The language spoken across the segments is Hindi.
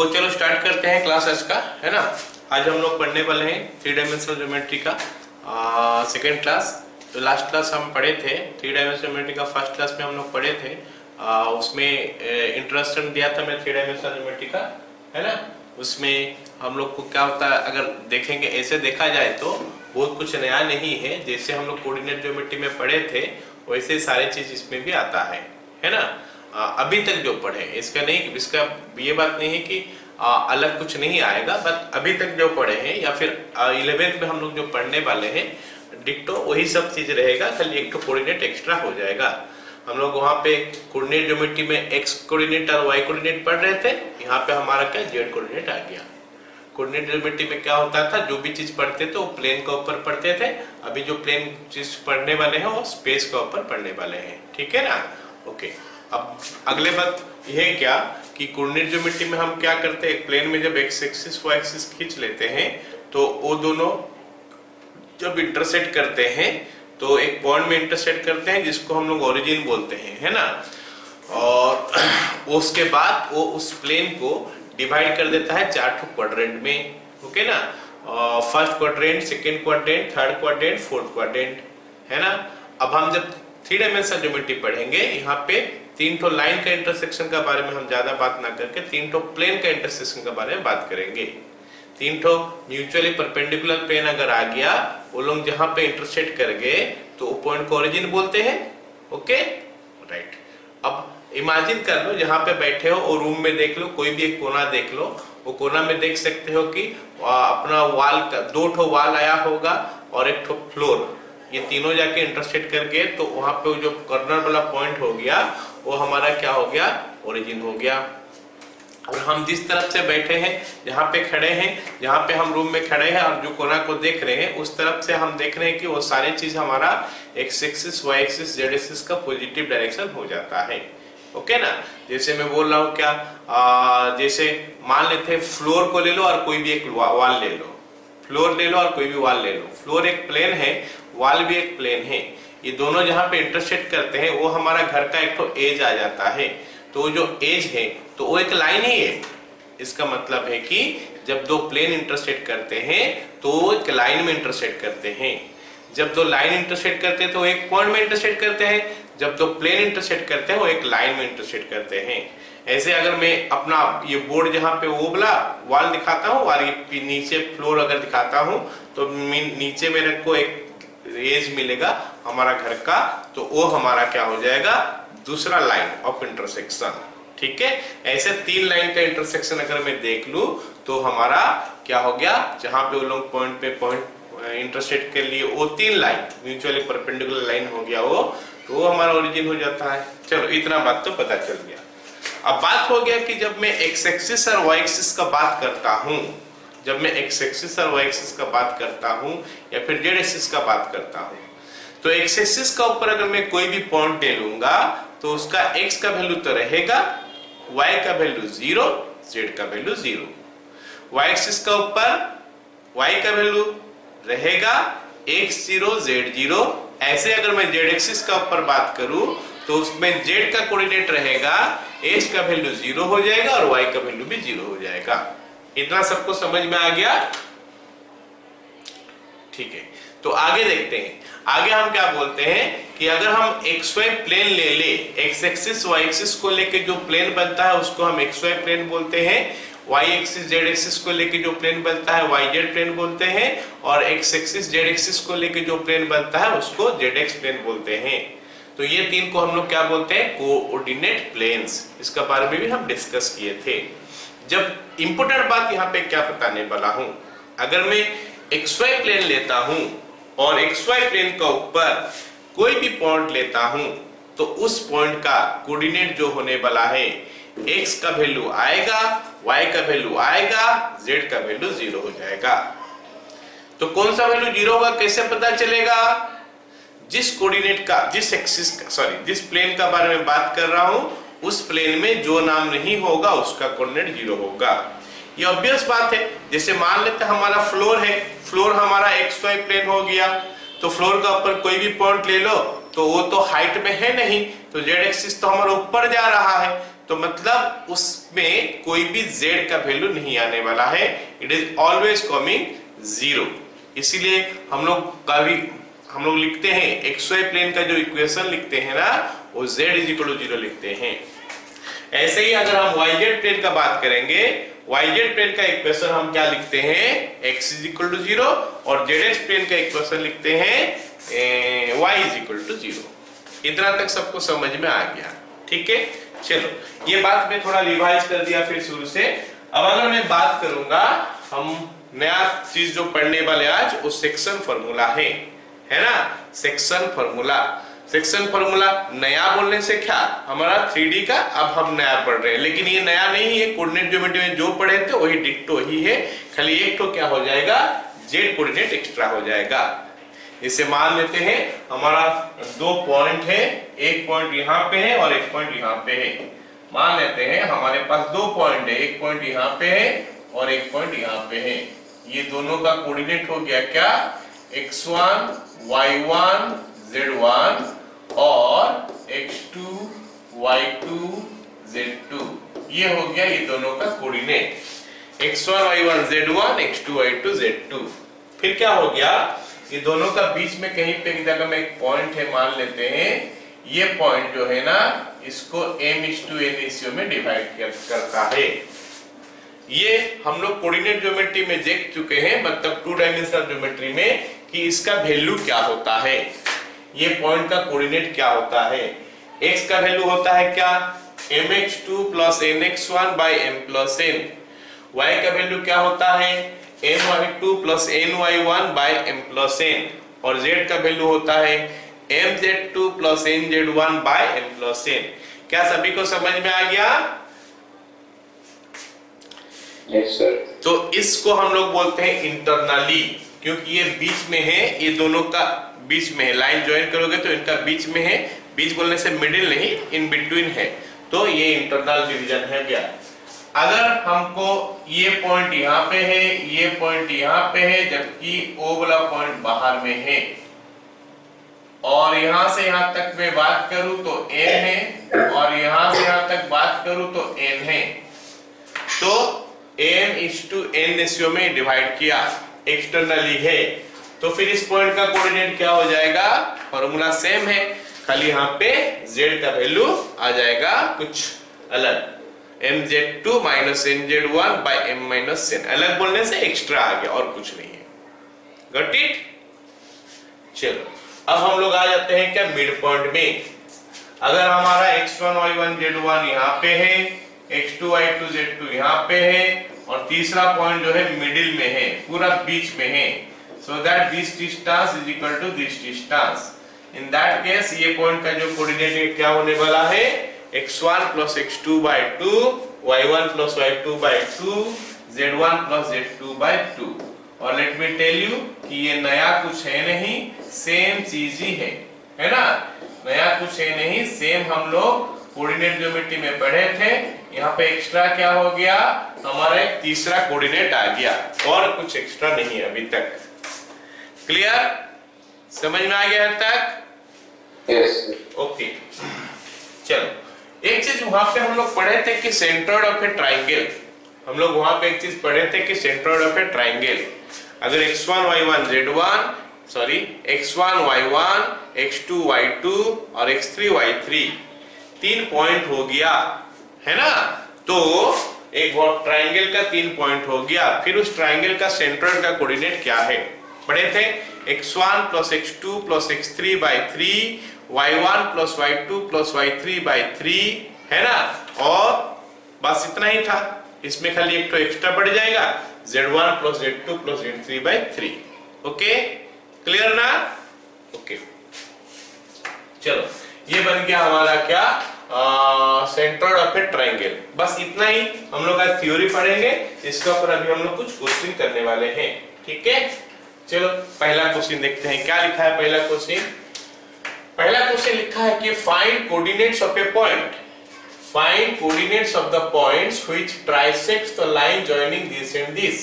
चलो स्टार्ट करते हैं क्लास आज का, है ना। आज हम लोग पढ़ने वाले हैं 3 डायमेंशनल ज्योमेट्री का सेकेंड क्लास। तो लास्ट क्लास हम पढ़े थे 3 डायमेंशनल ज्योमेट्री का, फर्स्ट क्लास में हम लोग पढ़े थे। उसमें इंट्रोडक्शन दिया था मैं 3 डायमेंशनल ज्योमेट्री का, है ना। उसमें हम लोग को क्या होता है, अगर देखेंगे ऐसे देखा जाए तो बहुत कुछ नया नहीं है। जैसे हम लोग कोऑर्डिनेट ज्योमेट्री में पढ़े थे वैसे सारी चीज इसमें भी आता है ना। अभी तक जो पढ़े इसका नहीं, इसका ये बात नहीं है कि अलग कुछ नहीं आएगा, बट अभी तक जो पढ़े हैं या फिर 11th में हम लोग जो पढ़ने वाले हैं डिक्टो वही सब चीज रहेगा, खाली एक तो कोऑर्डिनेट एक्स्ट्रा हो जाएगा। हम लोग वहाँ पे कोऑर्डिनेट ज्योमेट्री में एक्स कोऑर्डिनेट और वाई कोऑर्डिनेट पढ़ रहे थे, यहाँ पे हमारा क्या जेड कोऑर्डिनेट आ गया। कोऑर्डिनेट ज्योमेट्री में क्या होता था, जो भी चीज पढ़ते थे वो प्लेन के ऊपर पढ़ते थे। अभी जो प्लेन चीज पढ़ने वाले हैं वो स्पेस के ऊपर पढ़ने वाले हैं, ठीक है ना। ओके, अब अगले बात यह क्या कि कोऑर्डिनेट ज्योमेट्री में हम क्या करते हैं, प्लेन में जब एक्स एक्सिस वाई एक्सिस खींच लेते हैं तो वो दोनों जब इंटरसेक्ट करते हैं तो एक पॉइंट में इंटरसेक्ट करते हैं जिसको हम लोग ओरिजिन बोलते हैं, है ना। और उसके बाद वो उस प्लेन को डिवाइड कर देता है 4 क्वाड्रेंट में, ओके ना। First quadrant, second quadrant, third quadrant, fourth quadrant, है ना। अब हम जब 3 डायमेंशनल ज्योमेट्री पढ़ेंगे यहाँ पे 3 लाइन का इंटरसेक्शन का बारे में हम ज्यादा बात ना करके 3 प्लेन का इंटरसेक्शन के बारे में बात करेंगे। 3 म्यूचुअली परपेंडिकुलर प्लेन अगर आ गया, वो लोग जहां पे इंटरसेक्ट कर गए तो वो पॉइंट को ओरिजिन बोलते हैं, ओके राइट। अब इमेजिन कर लो जहां पे बैठे हो और रूम में देख लो, कोई भी एक कोना देख लो, वो कोना में देख सकते हो कि अपना वाल का 2 वाल आया होगा और 1 फ्लोर, ये तीनों जाके इंटरसेक्ट कर गए तो वहां पे जो कॉर्नर वाला पॉइंट हो गया वो हमारा क्या हो गया, ओरिजिन हो गया। और हम जिस तरफ से बैठे हैं, जहाँ पे खड़े हैं, जहाँ पे हम रूम में खड़े हैं और जो कोना को देख रहे हैं उस तरफ से हम देख रहे हैं कि वो सारी चीज हमारा X axis Y axis Z axis का पॉजिटिव डायरेक्शन हो जाता है, ओके ना। जैसे मैं बोल रहा हूँ क्या, जैसे मान लेते हैं फ्लोर को ले लो और कोई भी एक वाल ले लो, फ्लोर ले लो और कोई भी वाल ले लो। फ्लोर एक प्लेन है, वाल भी एक प्लेन है, ये दोनों जहाँ पे इंटरसेक्ट करते हैं वो हमारा घर का एक तो एज आ जाता है। तो जो एज है तो वो एक लाइन ही है। इसका मतलब है कि जब 2 प्लेन इंटरसेक्ट करते हैं तो एक लाइन में इंटरसेक्ट करते हैं। जब 2 लाइन इंटरसेक्ट करते हैं तो एक पॉइंट में इंटरसेक्ट करते हैं। जब 2 प्लेन इंटरसेक्ट करते हैं वो एक लाइन में इंटरसेक्ट करते हैं। ऐसे अगर मैं अपना ये बोर्ड जहाँ पे वो वाला वाल दिखाता हूँ और ये नीचे फ्लोर अगर दिखाता हूँ तो नीचे मेरे को एक एज मिलेगा हमारा घर का, तो वो हमारा क्या हो जाएगा, दूसरा लाइन ऑफ इंटरसेक्शन, ठीक है। ऐसे 3 लाइन का इंटरसेक्शन अगर मैं देख लूं तो हमारा क्या हो गया, जहां पे वो लोग पॉइंट पे पॉइंट इंटरसेक्ट के लिए वो 3 लाइन म्यूचुअली परपेंडिकुलर लाइन हो गया वो, तो वो हमारा ओरिजिन हो जाता है। चलो इतना बात तो पता चल गया। अब बात हो गया कि जब मैं एक्स एक्सिस और वाई एक्सिस का बात करता हूं, जब मैं एक्स एक्सिस और वाई एक्सिस का बात करता हूं या फिर जेड एक्सिस का बात करता हूं, तो एक्स एक्सिस का ऊपर अगर मैं कोई भी पॉइंट ले लूंगा तो उसका एक्स का वैल्यू तो रहेगा, वाई का वैल्यू 0, जेड का वैल्यू 0। वाई एक्सिस का ऊपर वाई का वैल्यू रहेगा x0 z0। ऐसे अगर मैं जेड एक्सिस का ऊपर बात करूं तो उसमें जेड का कोऑर्डिनेट रहेगा, x का वैल्यू 0 हो जाएगा और y का वैल्यू भी 0 हो जाएगा। इतना सबको समझ में आ गया, ठीक है। तो आगे देखते हैं, आगे हम क्या बोलते हैं कि अगर हम xy प्लेन ले ले, x एक्सिस y एक्सिस को लेके जो प्लेन बनता है उसको हम xy प्लेन बोलते हैं, y एक्सिस z एक्सिस को लेके जो प्लेन बनता है yz प्लेन बोलते हैं, और x एक्सिस z एक्सिस को लेके जो प्लेन बनता है उसको zx प्लेन बोलते हैं। तो ये 3 को हम लोग क्या बोलते हैं, कोऑर्डिनेट प्लेन्स। इसका बारे में भी हम डिस्कस किए थे। जब इंपॉर्टेंट बात यहाँ पे क्या बताने वाला हूं, अगर मैं xy प्लेन लेता हूं और xy प्लेन का ऊपर कोई भी पॉइंट लेता हूं तो उस पॉइंट का कोऑर्डिनेट जो होने वाला है, x का वैल्यू आएगा, y का वैल्यू आएगा, z का वैल्यू 0 हो जाएगा। तो कौन सा वैल्यू 0 होगा, कैसे पता चलेगा, जिस कोऑर्डिनेट का, जिस एक्सिस का, सॉरी जिस प्लेन का बारे में बात कर रहा हूं उस प्लेन में जो नाम नहीं होगा उसका कोऑर्डिनेट 0 होगा। ये ऑब्वियस बात है। जैसे मान लेते हैं हमारा फ्लोर है, फ्लोर हमारा xy प्लेन हो गया, तो फ्लोर का ऊपर कोई भी पॉइंट ले लो तो वो तो हाइट में है नहीं, तो जेड एक्सिस तो हमारा ऊपर जा रहा है, तो मतलब उसमें कोई भी z का वैल्यू नहीं आने वाला है, इट इज ऑलवेज कमिंग 0। इसीलिए हम लोग लिखते हैं xy प्लेन का जो इक्वेशन लिखते हैं ना, वो z = 0 लिखते हैं। ऐसे ही अगर हम yz प्लेन का बात करेंगे, yz प्लेन का इक्वेशन हम क्या लिखते हैं, x = 0, और zx प्लेन का इक्वेशन लिखते हैं y = 0। इतना तक सबको समझ में आ गया, ठीक है। चलो ये बात मैं थोड़ा रिवाइज कर दिया फिर शुरू से। अब अगर मैं बात करूंगा, हम नया चीज जो पढ़ने वाले आज, वो सेक्शन फार्मूला है ना। सेक्शन फार्मूला नया बोलने से क्या, हमारा 3D का अब हम नया पढ़ रहे हैं, लेकिन ये नया नहीं है। कोऑर्डिनेट ज्योमेट्री में जो पढ़े थे वही डिट्टो ही है, खाली एक तो क्या हो जाएगा, z कोऑर्डिनेट एक्स्ट्रा हो जाएगा। इसे मान लेते हैं हमारा 2 पॉइंट है, एक पॉइंट यहाँ पे है और एक पॉइंट यहाँ पे है। मान लेते हैं हमारे पास 2 पॉइंट है, एक पॉइंट यहाँ पे है और एक पॉइंट यहाँ पे है। ये दोनों का कोऑर्डिनेट हो गया क्या, x1 y1 z1 और x2 y2 z2। ये हो गया ये दोनों का coordinate, x1 y1 z1 x2 y2 z2। फिर क्या हो गया, ये दोनों का बीच में कहीं पे एक जगह में एक पॉइंट है, मान लेते हैं ये पॉइंट जो है ना, इसको m/n रेशियो में डिवाइड करता है। ये हम लोग कोऑर्डिनेट ज्योमेट्री में देख चुके हैं, मतलब 2 डायमेंशनल ज्योमेट्री में, कि इसका वैल्यू क्या होता है, ये पॉइंट का कोऑर्डिनेट क्या होता है। x का वैल्यू होता है क्या, mx2 + nx1 / m + n। y का वैल्यू क्या होता है, my2 + ny1 / m + n। और z का वैल्यू होता है mz2 + nz1 / m + n। क्या सभी को समझ में आ गया? Yes sir. तो इसको हम लोग बोलते हैं इंटरनली, क्योंकि ये बीच में है, ये दोनों का बीच में है। लाइन ज्वाइन करोगे तो इनका बीच में है, बीच बोलने से मिडिल नहीं, इन बिटवीन है, तो ये इंटरनल डिवीजन है क्या। अगर हमको ये पॉइंट यहाँ पे है, ये पॉइंट यहाँ पे है, जबकि ओ वाला पॉइंट बाहर में है, और यहां से यहां तक मैं बात करूं तो n है, और यहां से यहां तक बात करूं तो n है, तो m/n रेशियो में डिवाइड किया, एक्सटर्नली है, तो फिर इस पॉइंट का कोऑर्डिनेट क्या हो जाएगा, फॉर्मूला सेम है, खाली यहाँ पे z का वैल्यू आ जाएगा कुछ अलग, mz2 - nz1 / m - n। अलग बोलने से एक्स्ट्रा आ गया और कुछ नहीं है। Got it? चलो अब हम लोग आ जाते हैं क्या, मिड पॉइंट में। अगर हमारा x1 y1 z1 यहाँ पे है, x2 y2 z2 यहाँ पे है, और तीसरा पॉइंट जो है मिडिल में है, पूरा बीच में है, so that this distance is equal to this distance। in that case ये पॉइंट का जो कोऑर्डिनेट क्या होने वाला है, x1 + x2/2 y1 + y2/2 z1 + z2/2। और लेट मी टेल यू कि ये नया कुछ है नहीं, सेम चीज ही है ना, नया कुछ है नहीं, सेम हम लोग कोऑर्डिनेट ज्योमेट्री में पढ़े थे। यहाँ पे एक्स्ट्रा क्या हो गया, हमारा एक तीसरा कोऑर्डिनेट आ गया, और कुछ एक्स्ट्रा नहीं है अभी तक। क्लियर? समझ में आ गया तक? यस। ओके चलो, एक चीज वहां पे हम लोग पढ़े थे कि सेंट्रोइड ऑफ ए ट्राइंगल, हम लोग वहां पे एक चीज पढ़े थे कि सेंट्रोइड ऑफ ए ट्राइंगल, अगर x1 y1 z1 sorry x1 y1 x2 y2 और x3 y3 तीन पॉइंट हो गया है ना, तो एक ट्राइंगल का 3 पॉइंट हो गया। फिर उस ट्राइंगल का सेंट्रोइड का कोऑर्डिनेट क्या है, पढ़े थे x1 + x2 + x3/3 y1 + y2 + y3/3 है ना, और बस इतना ही था, इसमें खाली एक तो एक्स्ट्रा बढ़ जाएगा, z1 + z2 + z3/3। Okay clear ना? ओके चलो ये बन गया हमारा क्या, सेंट्रोइड ऑफ ए ट्राइंगल। बस इतना ही हम लोग आज थ्योरी पढ़ेंगे, इसके ऊपर अभी हम लोग कुछ क्वेश्चन करने वाले हैं, ठीक है। चलो पहला क्वेश्चन देखते हैं, क्या लिखा है पहला क्वेश्चन। पहला क्वेश्चन लिखा है कि find coordinates of a point, find coordinates of the points which trisects the line joining this and this.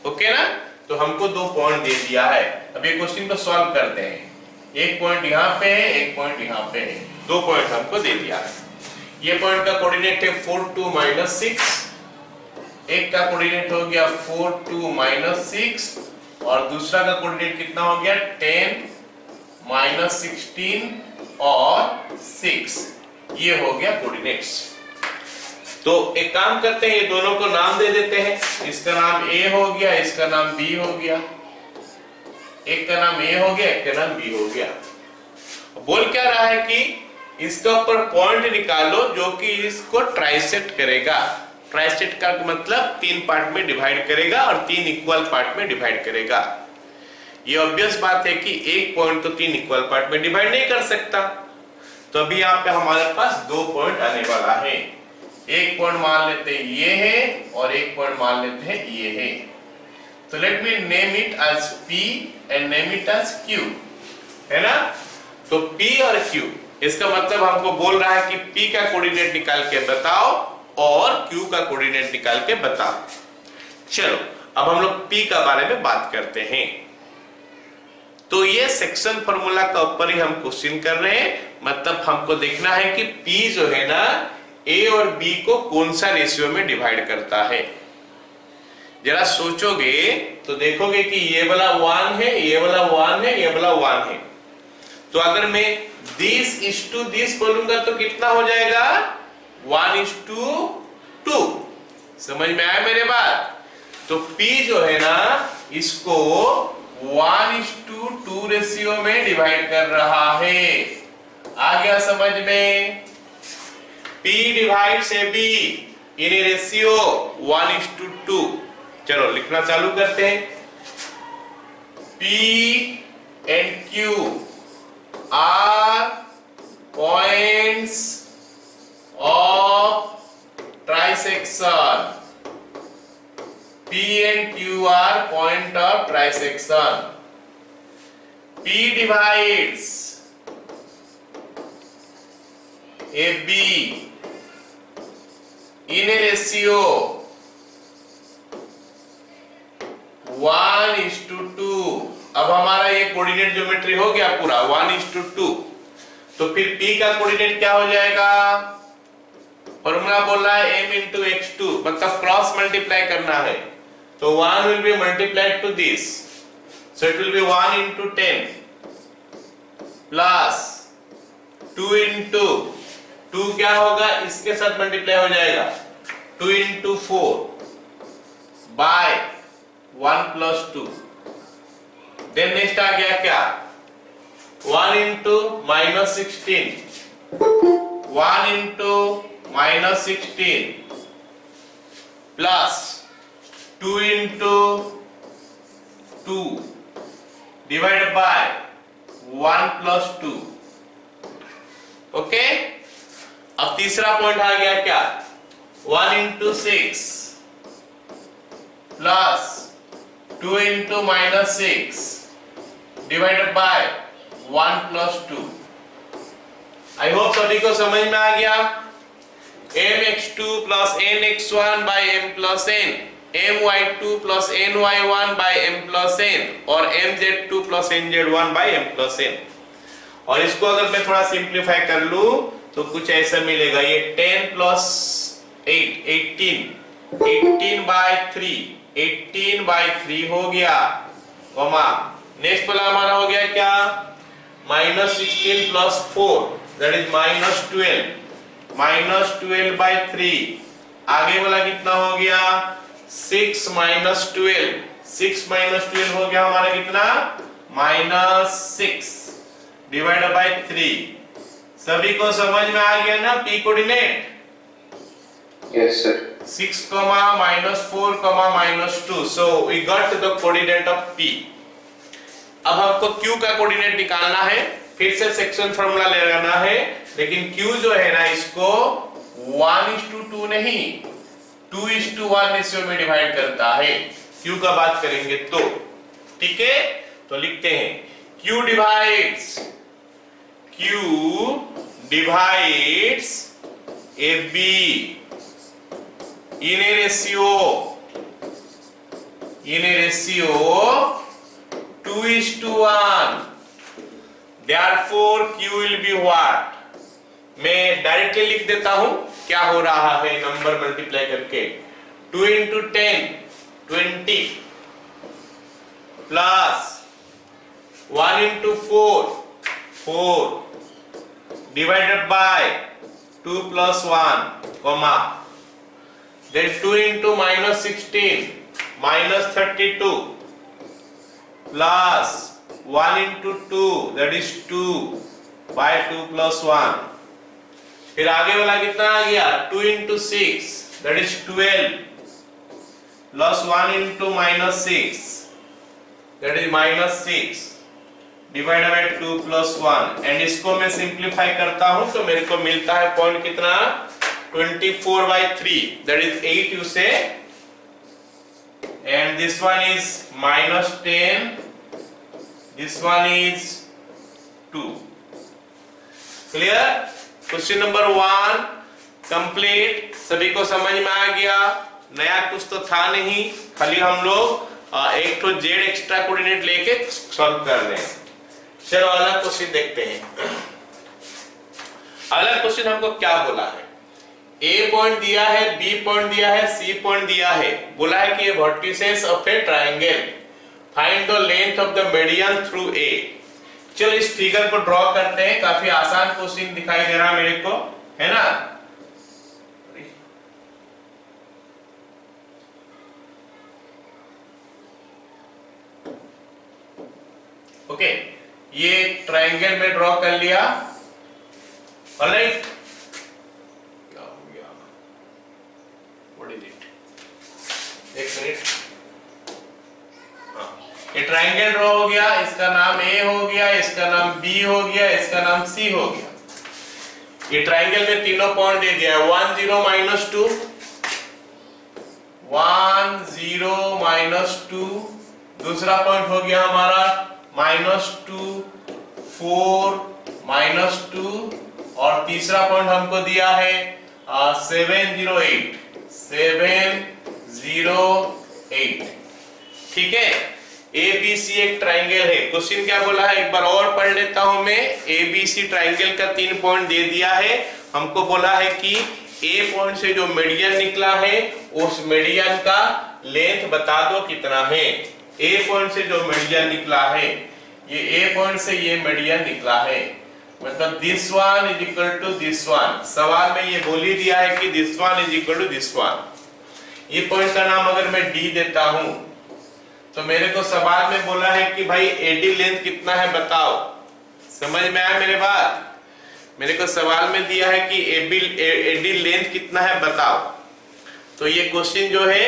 Okay ना, तो हमको 2 पॉइंट दे दिया है, अब ये क्वेश्चन को सॉल्व करते हैं। एक पॉइंट यहाँ पे है, एक पॉइंट यहाँ पे है, 2 पॉइंट हमको दे दिया है। ये पॉइंट का कोऑर्डिनेट है 4 2 माइनस 6, एक का कोऑर्डिनेट हो गया 4 2 माइनस 6 और दूसरा का कोऑर्डिनेट कितना हो गया 10 माइनस 16 और 6। ये हो गया कोऑर्डिनेट्स। तो एक काम करते हैं, ये दोनों को नाम दे देते हैं। इसका नाम A हो गया, इसका नाम B हो गया। एक का नाम A हो गया, एक का नाम B हो गया। बोल क्या रहा है कि इसके ऊपर पॉइंट निकालो जो कि इसको ट्राइसेक्ट करेगा। ट्राइसेक्ट का मतलब 3 पार्ट में डिवाइड करेगा और 3 इक्वल पार्ट में डिवाइड करेगा। ये ऑब्वियस बात है कि एक पॉइंट तो 3 इक्वल पार्ट में डिवाइड नहीं कर सकता। तो अभी यहाँ पे हमारे पास 2 पॉइंट आने वाला है। एक पॉइंट मान लेते हैं ये है और एक पॉइंट मान लेते हैं ये है। तो let me name it as P and name it as Q, है ना। तो P और Q, इसका मतलब हमको बोल रहा है कि P का कोऑर्डिनेट निकाल के बताओ और Q का कोऑर्डिनेट निकाल के बताओ। चलो अब हम लोग P का बारे में बात करते हैं। तो ये सेक्शन फॉर्मूला का ऊपर ही हम क्वेश्चन कर रहे हैं। मतलब हमको देखना है कि P जो है ना A और B को कौन सा रेशियो में डिवाइड करता है। जरा सोचोगे तो देखोगे कि ये वाला 1 है, ये वाला 1 है, ये वाला 1 है। तो अगर मैं दिस इज टू दिस बोलूंगा तो कितना हो जाएगा 1:2। समझ में आया मेरे बात। तो P जो है ना इसको 1:2 रेशियो में डिवाइड कर रहा है। आ गया समझ में। P divides AB in a ratio 1:2। चलो लिखना चालू करते हैं। P and Q are points of trisection. P and Q are point of trisection. P divides AB in a ratio 1:2। अब हमारा ये कोऑर्डिनेट ज्योमेट्री हो गया पूरा 1:2। तो फिर P का कोऑर्डिनेट क्या हो जाएगा। फॉर्मूला बोल रहा है m into x2, मतलब क्रॉस मल्टीप्लाई करना है। तो 1 will be multiplied to this, so it will be 1 into 10 plus 2 into 2 क्या होगा इसके साथ मल्टीप्लाई हो जाएगा 2 into 4 by 1 plus 2। Then next आ गया क्या 1 into minus 16, 1 into minus 16 plus 2 into 2 divided by 1 plus 2। Okay. अब तीसरा पॉइंट आ गया क्या 1 into 6 plus 2 into minus 6 divided by 1 plus 2। I hope सभी को समझ में आ गया। mx2 plus nx1 by m plus n, my2 plus ny1 by m plus n और mz2 plus nz1 by m plus n। और इसको अगर मैं थोड़ा सिंप्लीफाई कर लूं तो कुछ ऐसा मिलेगा। ये 10 plus 8 18 by 3 18 by 3 हो गया, कॉमा नेक्स्ट वाला हमारा हो गया क्या -16 plus 4 that is -12 by 3। आगे वाला कितना हो गया 6 minus 12 हो गया हमारा कितना -6 डिवाइडेड बाय 3। सभी को समझ में आ गया ना P coordinate. Yes, sir. 6, -4, -2। So we got the coordinate of P। अब हमको Q का कोऑर्डिनेट निकालना है। फिर से सेक्शन फॉर्मूला लगाना है, लेकिन Q जो है ना इसको 1:2 नहीं 2:1 रेशियो में डिवाइड करता है। Q का बात करेंगे तो ठीक है। तो लिखते हैं Q divides AB in a ratio 2:1। Therefore Q will be what मैं डायरेक्टली लिख देता हूं क्या हो रहा है नंबर मल्टीप्लाई करके। 2 into 10 20 plus 1 into 4 4 divided by 2 plus 1 comma then 2 into minus 16 minus 32 plus 1 into 2 that is 2 by 2 plus 1 फिर आगे वाला कितना आ गया 2 into 6 that is 12 plus 1 into minus 6 that is minus 6 divided by 2 plus 1 and इसको मैं सिंप्लीफाई करता हूं तो मेरे को मिलता है पॉइंट कितना 24 by 3 that is 8 you say and this one is minus 10 this one is 2 clear question number 1 complete सभी को समझ में आ गया नया कुछ तो था नहीं खाली हम लोग एक तो जेड एक्स्ट्रा कोऑर्डिनेट लेके सॉल्व कर रहे हैं। चलो अगला क्वेश्चन देखते हैं। अगला क्वेश्चन हमको क्या बोला है ए पॉइंट दिया है बी पॉइंट दिया है सी पॉइंट दिया है बोला है कि ये vertices of A triangle find the length of the median through a. चलो इस फिगर को ड्रॉ करते हैं काफी आसान क्वेश्चन दिखाई दे रहा है मेरे को है ना। ओके ये ट्रायंगल में ड्रॉ कर लिया ऑलराइट क्या हो गया व्हाट इज इट एक मिनट ये ट्रायंगल ड्रॉ हो गया इसका नाम ए हो गया इसका नाम बी हो गया इसका नाम सी हो गया। ये ट्रायंगल में तीनों पॉइंट दे दिया है 1 0 minus 2 1 0 minus 2 दूसरा पॉइंट हो गया हमारा -2 4 -2 और तीसरा पॉइंट हमको दिया है 708 ठीक है। ए बी सी एक ट्राइंगल है क्वेश्चन क्या बोला है एक बार और पढ़ लेता हूं मैं। ए बी सी ट्राइंगल का 3 पॉइंट दे दिया है हमको बोला है कि ए पॉइंट से जो मीडियन निकला है उस मीडियन का लेंथ बता दो कितना है। ए पॉइंट से जो मीडियन निकला है ये ए पॉइंट से ये मीडियन निकला है मतलब this one is equal to this one. सवाल में ये बोल ही दिया है कि this one is equal to this one. ये पॉइंट का नाम अगर मैं डी देता हूं तो मेरे को सवाल में बोला है कि भाई एडी लेंथ कितना है बताओ। समझ में आया मेरे बात। मेरे को सवाल में दिया है कि एडी लेंथ कितना है बताओ। तो ये क्वेश्चन जो है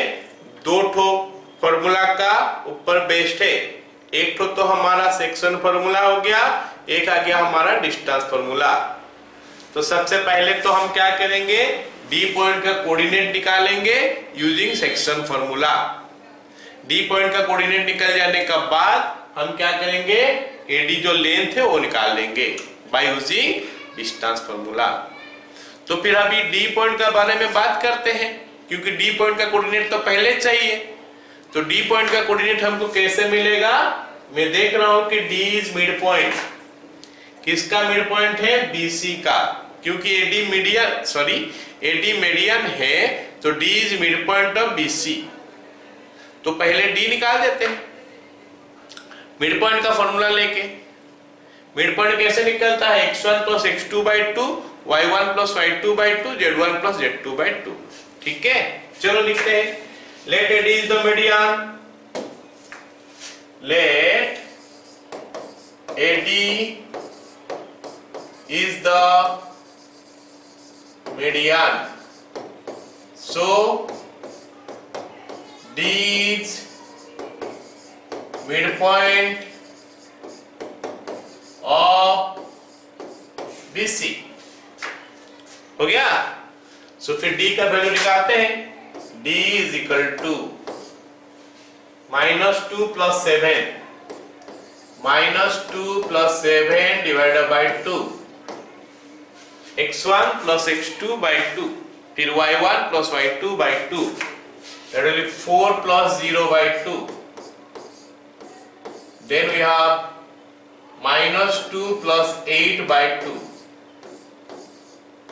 दो ठो फॉर्मूला का ऊपर बेस्ड है। एक ठो तो हमारा सेक्शन फॉर्मूला हो गया एक आ गया हमारा डिस्टेंस फॉर्मूला। तो सबसे पहले तो हम क्या करेंगे डी पॉइंट का कोऑर्डिनेट निकालेंगे using section formula. D point का कोऑर्डिनेट निकल जाने के बाद हम क्या करेंगे एडी जो लेंथ है वो निकाल लेंगे बाय यूजिंग डिस्टेंस फॉर्मूला। तो फिर अभी डी पॉइंट का बारे में बात करते हैं क्योंकि डी पॉइंट का कोऑर्डिनेट तो पहले चाहिए। तो डी पॉइंट का कोऑर्डिनेट हमको कैसे मिलेगा मैं देख रहा हूं कि डी इज मिड पॉइंट। किसका मिड पॉइंट है बीसी का क्योंकि एडी मीडियन है तो D is mid point of BC. तो पहले डी निकाल देते हैं मिड पॉइंट का फॉर्मूला लेके। मिड पॉइंट कैसे निकलता है x1 plus x2 by 2 y1 plus y2 by 2 z1 plus z2 by 2। ठीक है चलो लिखते हैं let AD is the median, let AD is the median, so D is midpoint of BC। हो गया। सो फिर D का वैल्यू निकालते हैं। D is equal to -2 plus 7 divided by 2 x1 plus x2 by 2 फिर y1 plus y2 by 2 that will be 4 plus 0 by 2 then we have -2 plus 8 by 2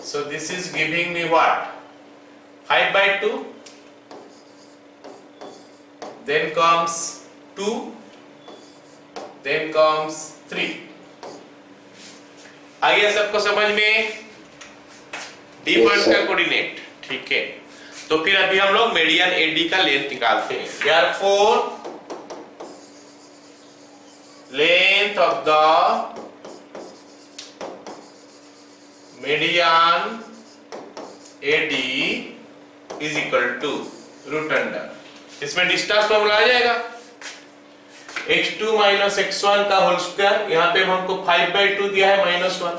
So this is giving me what? 5/2. Then comes 2. Then comes 3. आ गया सबको समझ में? डी पॉइंट का कोऑर्डिनेट, ठीक है। तो फिर अभी हम लोग मीडियन एडी का लेंथ निकालते हैं। Therefore, length of the median AD is equal to root under, इसमें डिस्टेंस फॉर्मूला आ जाएगा x2 माइनस x1 का होल स्क्वायर। यहाँ पे हमको 5/2 दिया है -1,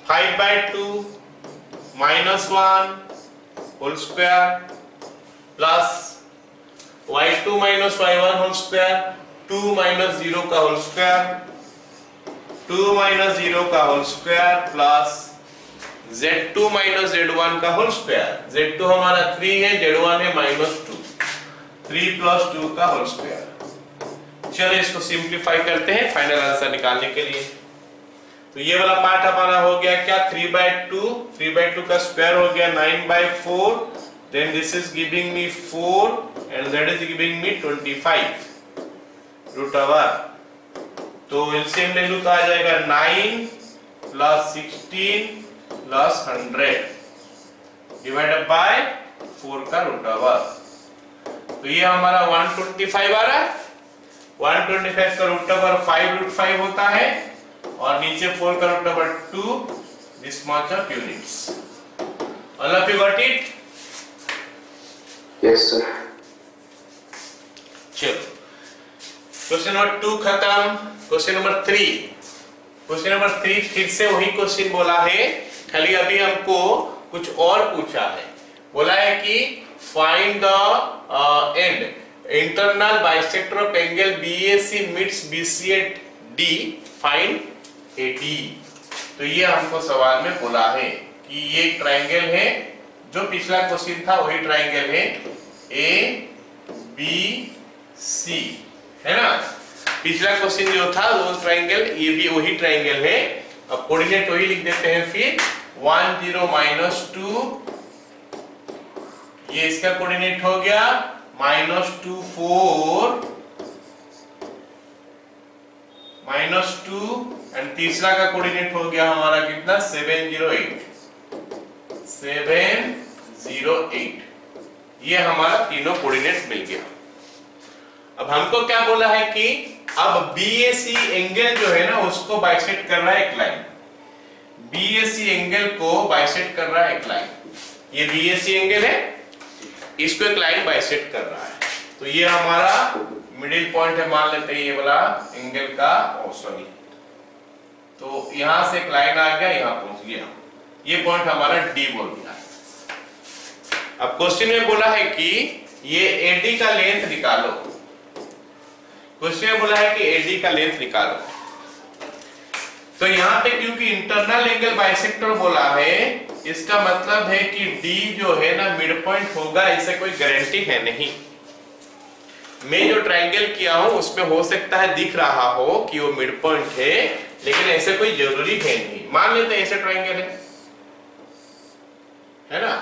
5/2 -1 whole square plus y2 minus y1 whole square, 2 minus 0 का होल स्क्वायर, 2 माइनस 0 का whole square plus z2 minus z1 का होल स्क्वायर। z2 हमारा 3 है, z1 है -2, 3 प्लस 2 का होल स्क्वायर। चलिए इसको सिंप्लीफाई करते हैं फाइनल आंसर निकालने के लिए। तो ये वाला पार्ट हमारा हो गया क्या? 3/2 का स्क्वायर हो गया 9/4, then this is giving me 4 and that is giving me 25 root over. तो एलसीएम ले लूं तो आ जाएगा 9 प्लस 16 प्लस 100 डिवाइडेड बाय 4 का रूट ओवर। तो ये हमारा 125 आ रहा है। 125 का रूट ओवर 5√5 होता है और नीचे 4 का root over 2, this much of units. All of you got it? Yes sir. चलो क्वेश्चन नंबर 2 खत्म। क्वेश्चन नंबर 3, क्वेश्चन नंबर 3 फिर से वही क्वेश्चन बोला है, खाली अभी हमको कुछ और पूछा है। बोला है कि find the and internal bisector of angle BAC meets BC at D, find AD। तो ये हमको सवाल में बोला है कि ये ट्रायंगल है, जो पिछला क्वेश्चन था वही ट्रायंगल है ABC, है ना? पिछला क्वेश्चन जो था वो ट्रायंगल, ये भी वही ट्रायंगल है। अब कोऑर्डिनेट वही लिख देते हैं फिर 1 0 -2, ये इसका कोऑर्डिनेट हो गया -2 4 -2 एंड तीसरा का कोऑर्डिनेट हो गया हमारा कितना? 708। ये हमारा तीनों कोऑर्डिनेट मिल गया। अब हमको क्या बोला है कि अब BAC एंगल जो है ना उसको बाइसेक्ट कर रहा है एक लाइन। BAC एंगल को बाइसेक्ट कर रहा है एक लाइन। ये BAC एंगल है, इसको एक लाइन बाइसेक्ट कर रहा है। तो ये हमारा मिडिल पॉइंट है, मान लेते हैं ये वाला एंगल का, सॉरी, तो यहां से एक लाइन आ गया, यहां पहुंच गया, ये पॉइंट हमारा D बोल दिया। अब क्वेश्चन में बोला है कि ये AD का लेंथ निकालो। क्वेश्चन में बोला है कि AD का लेंथ निकालो। तो यहाँ पे क्योंकि इंटरनल एंगल बाइसेक्टर बोला है, इसका मतलब है कि D जो है ना मिड पॉइंट होगा, ऐसे कोई गारंटी है नहीं। मैं जो ट्रायंगल किया हूं उसमें हो सकता है दिख रहा हो कि वो मिड पॉइंट है, लेकिन ऐसे कोई जरूरी है नहीं। मान लेते हैं ऐसे ट्रायंगल है ना,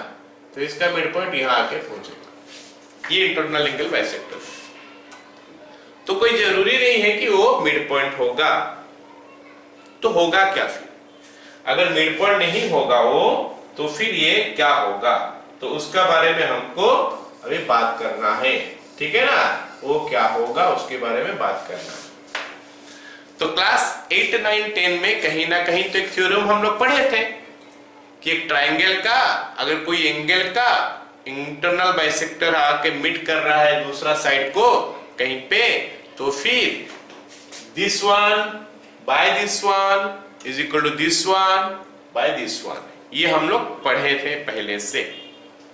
तो इसका मिड पॉइंट यहां आके पहुंचेगा। ये इंटरनल एंगल बाइसेक्टर, तो कोई जरूरी नहीं है कि वो मिड पॉइंट होगा। तो होगा क्या फिर? अगर मिड पॉइंट नहीं होगा वो, तो फिर ये क्या होगा? तो उसका बारे में हमको अभी बात करना है, ठीक है ना? वो क्या होगा उसके बारे में बात करना है। तो क्लास 8, 9, 10 में कहीं ना कहीं तो एक थ्योरम हम लोग पढ़े थे कि एक ट्रायंगल का अगर कोई एंगल का इंटरनल बाइसेक्टर आके मीट कर रहा है दूसरा साइड को कहीं पे, तो फिर this one by this one is equal to this one by this one. ये हम लोग पढ़े थे पहले से,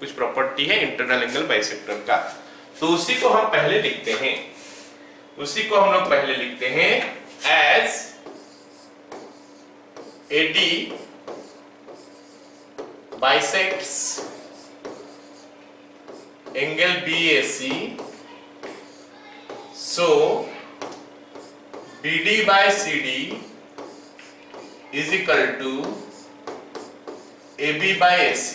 कुछ प्रॉपर्टी है इंटरनल एंगल बाइसेक्टर का। तो उसी को हम पहले लिखते हैं, उसी को हम लोग पहले लिखते हैं as AD bisects angle BAC, so BD by CD is equal to AB by AC।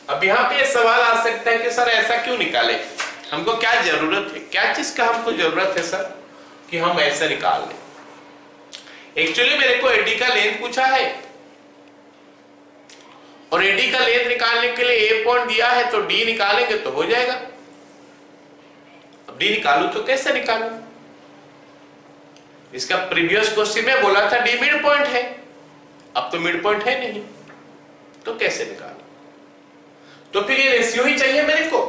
अब यहाँ पे ये सवाल आ सकता है कि सर ऐसा क्यों निकाले, हमको क्या जरूरत है, क्या चीज का हमको जरूरत है सर कि हम ऐसा निकाल लें। एक्चुअली मेरे को AD का लेंथ पूछा है और AD का लेंथ निकालने के लिए A पॉइंट दिया है, तो D निकालेंगे तो हो जाएगा। अब D निकालू तो कैसे निकालू, इसका प्रीवियस क्वेश्चन में बोला था D मिड पॉइंट है, अब तो मिड पॉइंट है नहीं, तो कैसे निकालू। तो फिर ये रेशियो ही चाहिए मेरे को,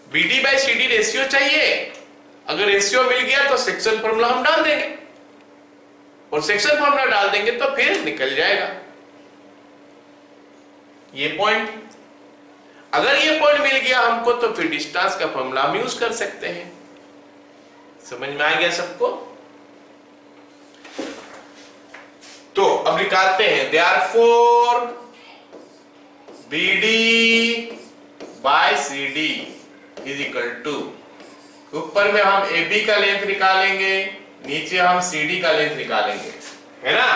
BD बाय CD रेशियो चाहिए। अगर रेशियो मिल गया तो सेक्शन फॉर्मूला हम डाल देंगे, और सेक्शन फॉर्मूला डाल देंगे तो फिर निकल जाएगा ये पॉइंट। अगर ये पॉइंट मिल गया हमको तो फिर डिस्टेंस का फॉर्मूला हम यूज कर सकते हैं। समझ में आ गया सबको। तो अब निकालते हैं, therefore BD by CD is equal to, ऊपर में हम AB का लेंथ निकालेंगे, नीचे हम CD का लेंथ निकालेंगे, है ना।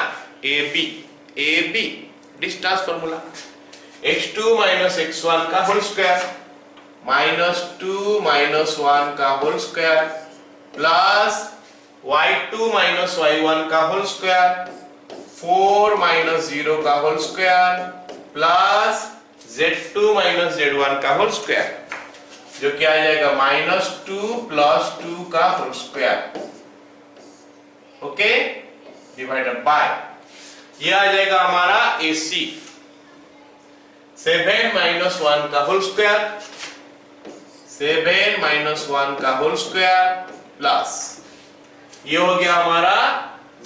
AB distance formula x2 minus x1 का होल स्क्वायर माइनस 2 माइनस 1 का whole square plus y2 minus y1 का होल स्क्वायर 4 माइनस 0 का whole square plus z2 minus z1 का होल स्क्वायर, जो क्या आ जाएगा -2 प्लस 2 का whole square, okay, divided by ये आ जाएगा हमारा AC 7 माइनस 1 का होल स्क्वायर, 7 माइनस 1 का होल स्क्वायर प्लस ये हो गया हमारा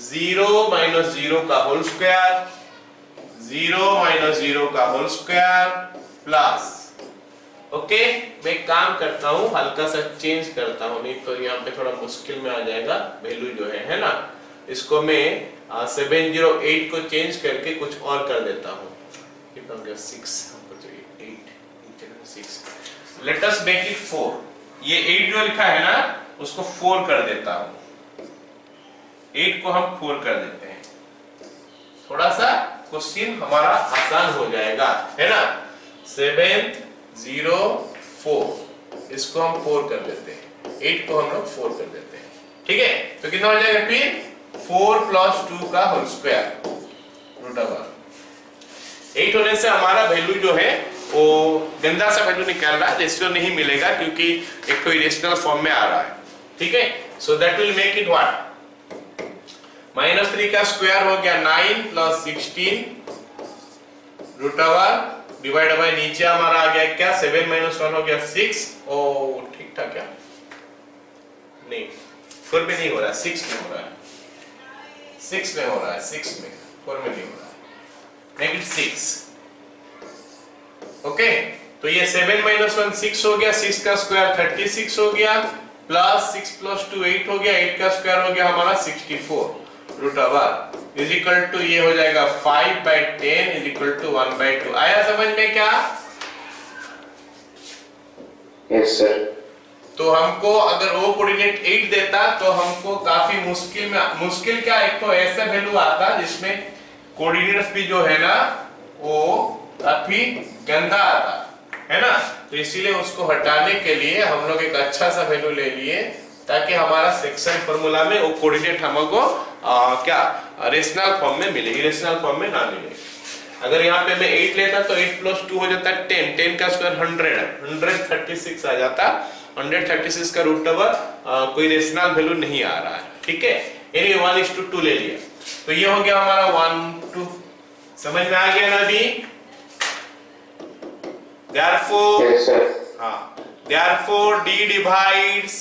0 माइनस 0 का होल स्क्वायर, 0 माइनस 0 का होल स्क्वायर प्लस, ओके। मैं काम करता हूं, हल्का सा चेंज करता हूं, नहीं तो यहाँ पे थोड़ा मुश्किल में आ जाएगा वैल्यू जो है ना। इसको मैं 708 को चेंज करके कुछ और कर देता हूं, 6 हमको चाहिए 8 6, लेट अस मेक इट 4। ये 8 जो लिखा है ना उसको 4 कर देता हूं, 8 को हम 4 कर देते हैं, थोड़ा सा क्वेश्चन हमारा आसान हो जाएगा, है ना। 7 0 4 इसको हम 4 कर देते हैं, 8 को हम लोग 4 कर देते हैं, ठीक है। तो कितना हो जाएगा फिर 4 प्लस 2 का होल स्क्वायर रूट ओवर 8 होने से हमारा वैल्यू जो है वो गंदा सा वैल्यू निकल रहा है, रेशियो नहीं मिलेगा क्योंकि एक तो इरेशनल फॉर्म में आ रहा है, ठीक है। So that will make it what, -3 का स्क्वायर हो गया 9 plus 16 root over divide by नीचे हमारा आ गया क्या 7 माइनस 1 हो गया 6, ओ ठीक ठाक क्या नहीं 4 में नहीं हो रहा है, 6 में हो रहा है, 6 में हो रहा है, 6 में 4 में नहीं हो रहा है, मेक इट 6, ओके। तो ये 7 माइनस 1 6 हो गया, 6 का स्क्वायर 36 हो गया प्लस 6 प्लस 2 8 हो गया, 8 का स्क्वायर हो गया हमारा 64 root over is equal to ये हो जाएगा 5/10 इज इक्वल टू 1/2। आया समझ में क्या? Yes sir. तो हमको अगर वो कोऑर्डिनेट 8 देता तो हमको काफी मुश्किल क्या, एक तो ऐसा वैल्यू आता जिसमें कोऑर्डिनेट्स भी जो है ना वो काफी गंदा आता है ना। तो इसीलिए उसको हटाने के लिए हम लोग एक अच्छा सा वैल्यू ले लिए ताकि हमारा सेक्शन फार्मूला में वो कोऑर्डिनेट हमको क्या रेशनल फॉर्म में मिले, इरेशनल फॉर्म में ना मिले। अगर यहाँ पे मैं 8 लेता तो 8 प्लस 2 हो जाता 10, 10 का स्क्वायर 136 आ जाता, 136 का रूट ओवर कोई रेशनल वैल्यू नहीं आ रहा है, ठीक है। यानी 1:2 ले लिया तो ये हो गया हमारा 1 2, समझ में आ गया ना अभी। Therefore, yes sir. Therefore D divides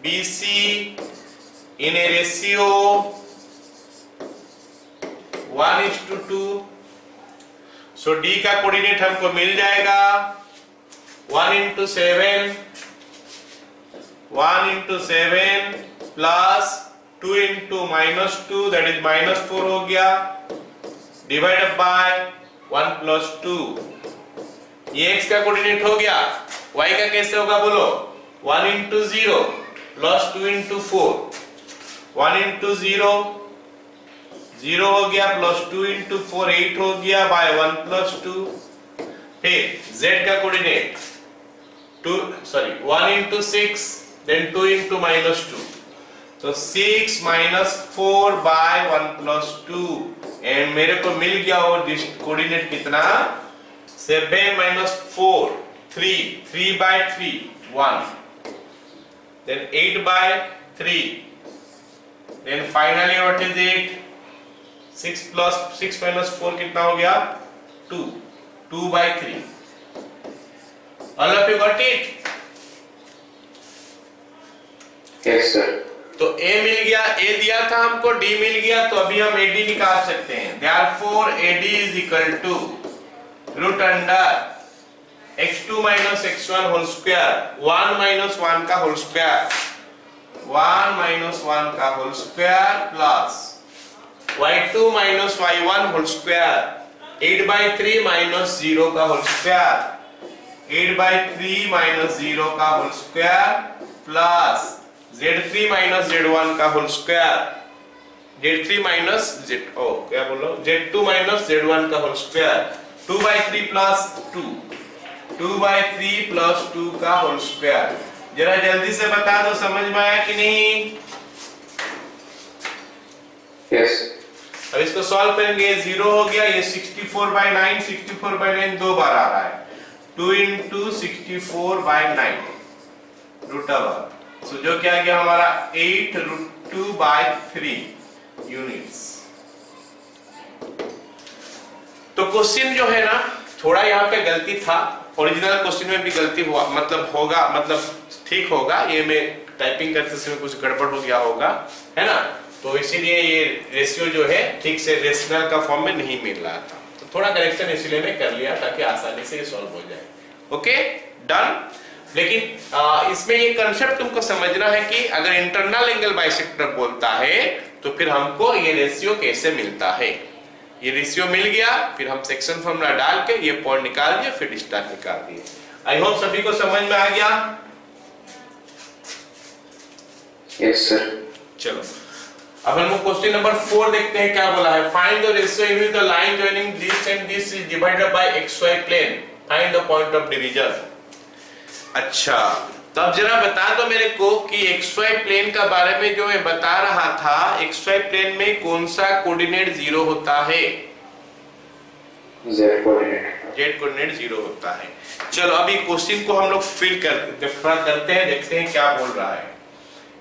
BC in a ratio 1:2. So D का कोऑर्डिनेट हमको मिल जाएगा 1 × 7 प्लस 2 × -2 that is -4 हो गया डिवाइडेड बाय 1 + 2। ये x का कोऑर्डिनेट हो गया, y का कैसे होगा बोलो, 1 × 0 प्लस 2 × 4, 1 × 0 0 हो गया, प्लस 2 इंटू 4 8 हो गया, बाय 1 प्लस 2। फिर z का coordinate 1 into 6, then 2 into minus 2, तो 6 माइनस 4 बाय 1 प्लस 2, एंड मेरे को मिल गया वो कोऑर्डिनेट कितना, 7 minus 4 3 bye 3 1, then 8 by 3, then finally what is it, 6 minus 4 कितना हो गया, 2 by 3। All of you got it? Yes sir. तो A मिल गया, A दिया था हमको, D मिल गया, तो अभी हम AD निकाल सकते हैं। Therefore AD is equal to root under x2 minus x1 whole square, 1 minus 1 का whole square, 1 minus 1 का whole square plus y2 minus y1 whole square, 8 by 3 minus 0 का whole square, 8 by 3 minus 0 का whole square plus z3 minus z1 का whole square, z3 minus क्या बोलो, z2 minus z1 का whole square, 2 by 3 plus 2 by 3 plus 2 का होल स्क्वायर। जरा जल्दी से बता दो, समझ में आया कि नहीं? Yes. अब इसको सॉल्व करेंगे, 0 हो गया, ये 64 by 9, 64 by 9 दो बार आ रहा है, 2 into 64 by 9 रूट ओवर, सो जो क्या गया हमारा 8 root 2 by 3 यूनिट्स। तो क्वेश्चन जो है ना, थोड़ा यहाँ पे गलती था, ओरिजिनल क्वेश्चन में भी गलती हुआ, मतलब ठीक होगा, ये मैं टाइपिंग करते समय कुछ गड़बड़ हो गया होगा, है ना, तो इसीलिए ये रेशियो जो है ठीक से रेशनल का फॉर्म में नहीं मिल रहा था, तो थोड़ा करेक्शन इसलिए मैं कर लिया ताकि आसानी से ये सॉल्व हो जाए। Okay done. लेकिन इसमें ये कंसेप्ट तुमको समझना है कि अगर इंटरनल एंगल बाइसेक्टर बोलता है तो फिर हमको ये रेशियो कैसे मिलता है। ये रेशियो मिल गया, फिर हम सेक्शन फॉर्मूला डाल के ये पॉइंट निकाल दिए, फिर डिस्टेंस निकाल दिए। आई होप सभी को समझ में आ गया। Yes sir. चलो अब हम क्वेश्चन नंबर 4 देखते हैं क्या बोला है। Find the ratio in which the line joining this and this is divided by xy plane, find the point of division. अच्छा, तो अब जरा बता दो मेरे को कि xy प्लेन का बारे में जो मैं बता रहा था, xy प्लेन में कौन सा कोऑर्डिनेट 0 होता है? z coordinate. z कोऑर्डिनेट 0 होता है। चलो अभी क्वेश्चन को हम लोग फिल करते हैं, देखते हैं क्या बोल रहा है।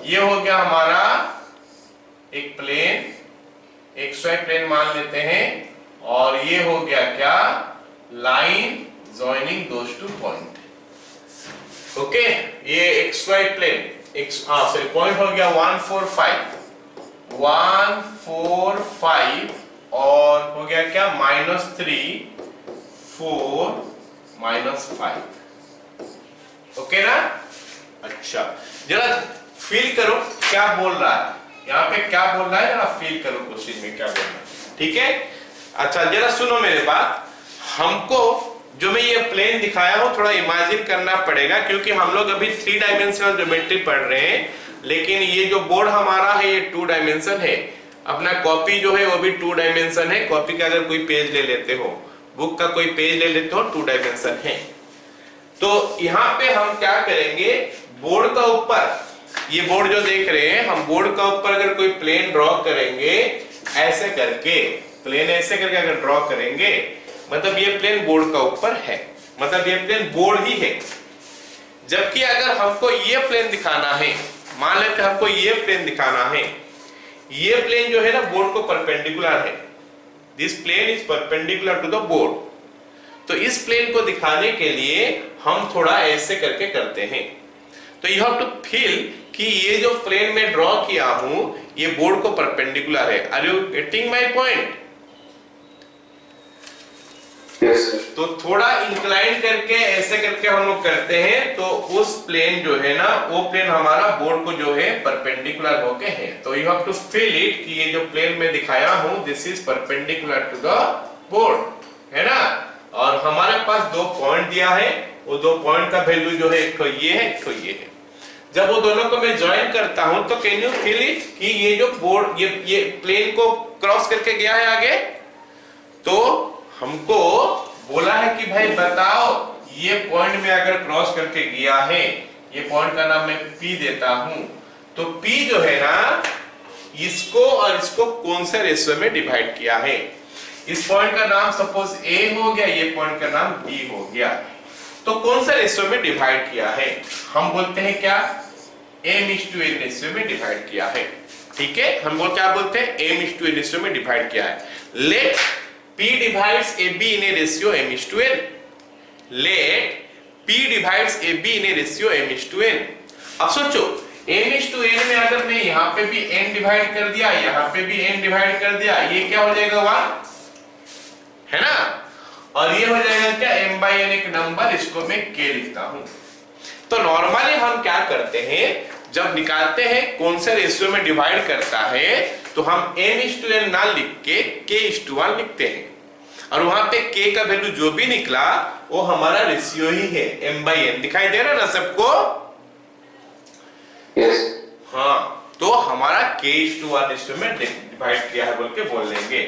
ये हो गया हमारा एक प्लेन, xy प्लेन मान लेते हैं, और ये हो गया क्या, line joining those two point. Okay, ये xy प्लेन सॉरी पॉइंट हो गया 1 4 5 1 4 5 और हो गया क्या -3 4 -5। ओके ना। अच्छा जरा फील करो क्या बोल रहा है, यहाँ पे क्या बोल रहा है, जरा फील करो क्वेश्चन में क्या बोल रहा है। ठीक है, अच्छा जरा सुनो मेरे बात। हमको जो मैं ये प्लेन दिखाया हूं थोड़ा इमेजिन करना पड़ेगा, क्योंकि हम लोग अभी 3 डायमेंशनल ज्योमेट्री पढ़ रहे हैं, लेकिन ये जो बोर्ड हमारा है ये 2 डायमेंशन है। अपना कॉपी जो है वो भी 2 डायमेंशन है। कॉपी का अगर कोई पेज ले लेते हो, बुक का कोई पेज ले लेते हो, 2 डायमेंशन है। तो यहाँ पे हम क्या करेंगे, बोर्ड का ऊपर, ये बोर्ड जो देख रहे हैं, हम बोर्ड का ऊपर अगर कोई प्लेन ड्रॉ करेंगे, ऐसे करके प्लेन ऐसे करके अगर ड्रॉ करेंगे, मतलब ये प्लेन बोर्ड का ऊपर है, मतलब ये प्लेन बोर्ड ही है। जबकि अगर हमको ये प्लेन दिखाना है, मान लेते हैं हमको ये प्लेन दिखाना है, ये प्लेन जो है ना बोर्ड को परपेंडिकुलर है, this plane is perpendicular to the board. तो इस प्लेन को दिखाने के लिए हम थोड़ा ऐसे करके करते हैं। तो यू हैव टू फील कि ये जो प्लेन में ड्रॉ किया हूं ये बोर्ड को परपेंडिकुलर है। Are you getting my point? Yes sir. तो थोड़ा इंक्लाइन करके ऐसे करके हम लोग करते हैं, तो उस प्लेन जो है ना, वो प्लेन हमारा बोर्ड को जो है परपेंडिकुलर होके है। तो you have to feel it कि ये जो प्लेन में दिखाया हूं this is perpendicular to the board, है ना। और हमारे पास 2 पॉइंट दिया है, वो 2 पॉइंट का वैल्यू जो है, एक तो ये है, एक तो ये है। जब वो दोनों को मैं ज्वाइन करता हूं तो कैन यू फील इट कि ये जो बोर्ड, ये प्लेन को क्रॉस करके गया है आगे, तो हमको बोला है कि भाई बताओ ये पॉइंट में अगर क्रॉस करके गया है, ये पॉइंट का नाम मैं P देता हूं, तो P जो है ना इसको और इसको कौन से रेशियो में डिवाइड किया है। इस पॉइंट का नाम सपोज A हो गया, ये पॉइंट का नाम B हो गया, तो कौन सा रेशियो में डिवाइड किया है, हम बोलते हैं क्या, m/n रेशियो में डिवाइड किया है। ठीक है, हम वो क्या बोलते हैं, m/n रेशियो में डिवाइड किया है। Let P divides AB in a ratio m/n, let P divides AB in a ratio m/n। अब सोचो m/n में अगर मैं यहाँ पे भी n डिवाइड कर दिया, यहाँ पे भी n डिवाइड कर दिया, ये क्या हो जाएगा 1, है ना, और ये हो जाएगा क्या m/n एक नंबर, इसको मैं k लिखता हूं। तो नॉर्मली हम क्या करते हैं, जब निकालते हैं कौन से रेशियो में डिवाइड करता है, तो हम m/n ना लिख के k/1 लिखते हैं, और वहां पे k का वैल्यू जो भी निकला वो हमारा रेशियो ही है m/n। दिखाई दे रहा ना सबको? यस। हाँ, तो हमारा k/1 रेशियो में डिवाइड किया है बोल के बोल लेंगे।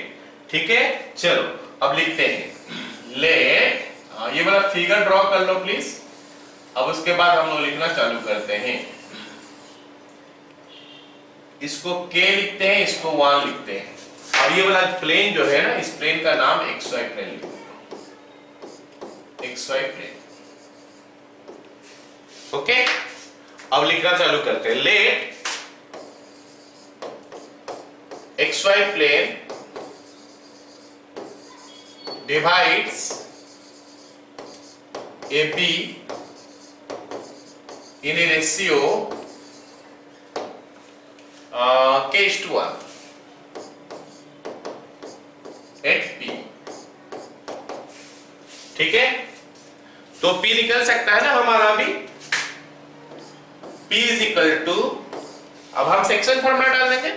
ठीक है, चलो अब लिखते हैं, लेट, ये वाला फिगर ड्रॉ कर लो प्लीज। अब उसके बाद हम लोग लिखना चालू करते हैं, इसको k लिखते हैं, इसको 1 लिखते हैं, और ये वाला प्लेन जो है ना, इस प्लेन का नाम xy प्लेन लिखो, xy प्लेन। ओके, अब लिखना चालू करते हैं, let xy plane divides AB in a ratio k/1 at P। ठीक है, तो P निकल सकता है ना हमारा भी, P इज इक्वल टू, अब हम सेक्शन फॉर्मूला डाल देंगे।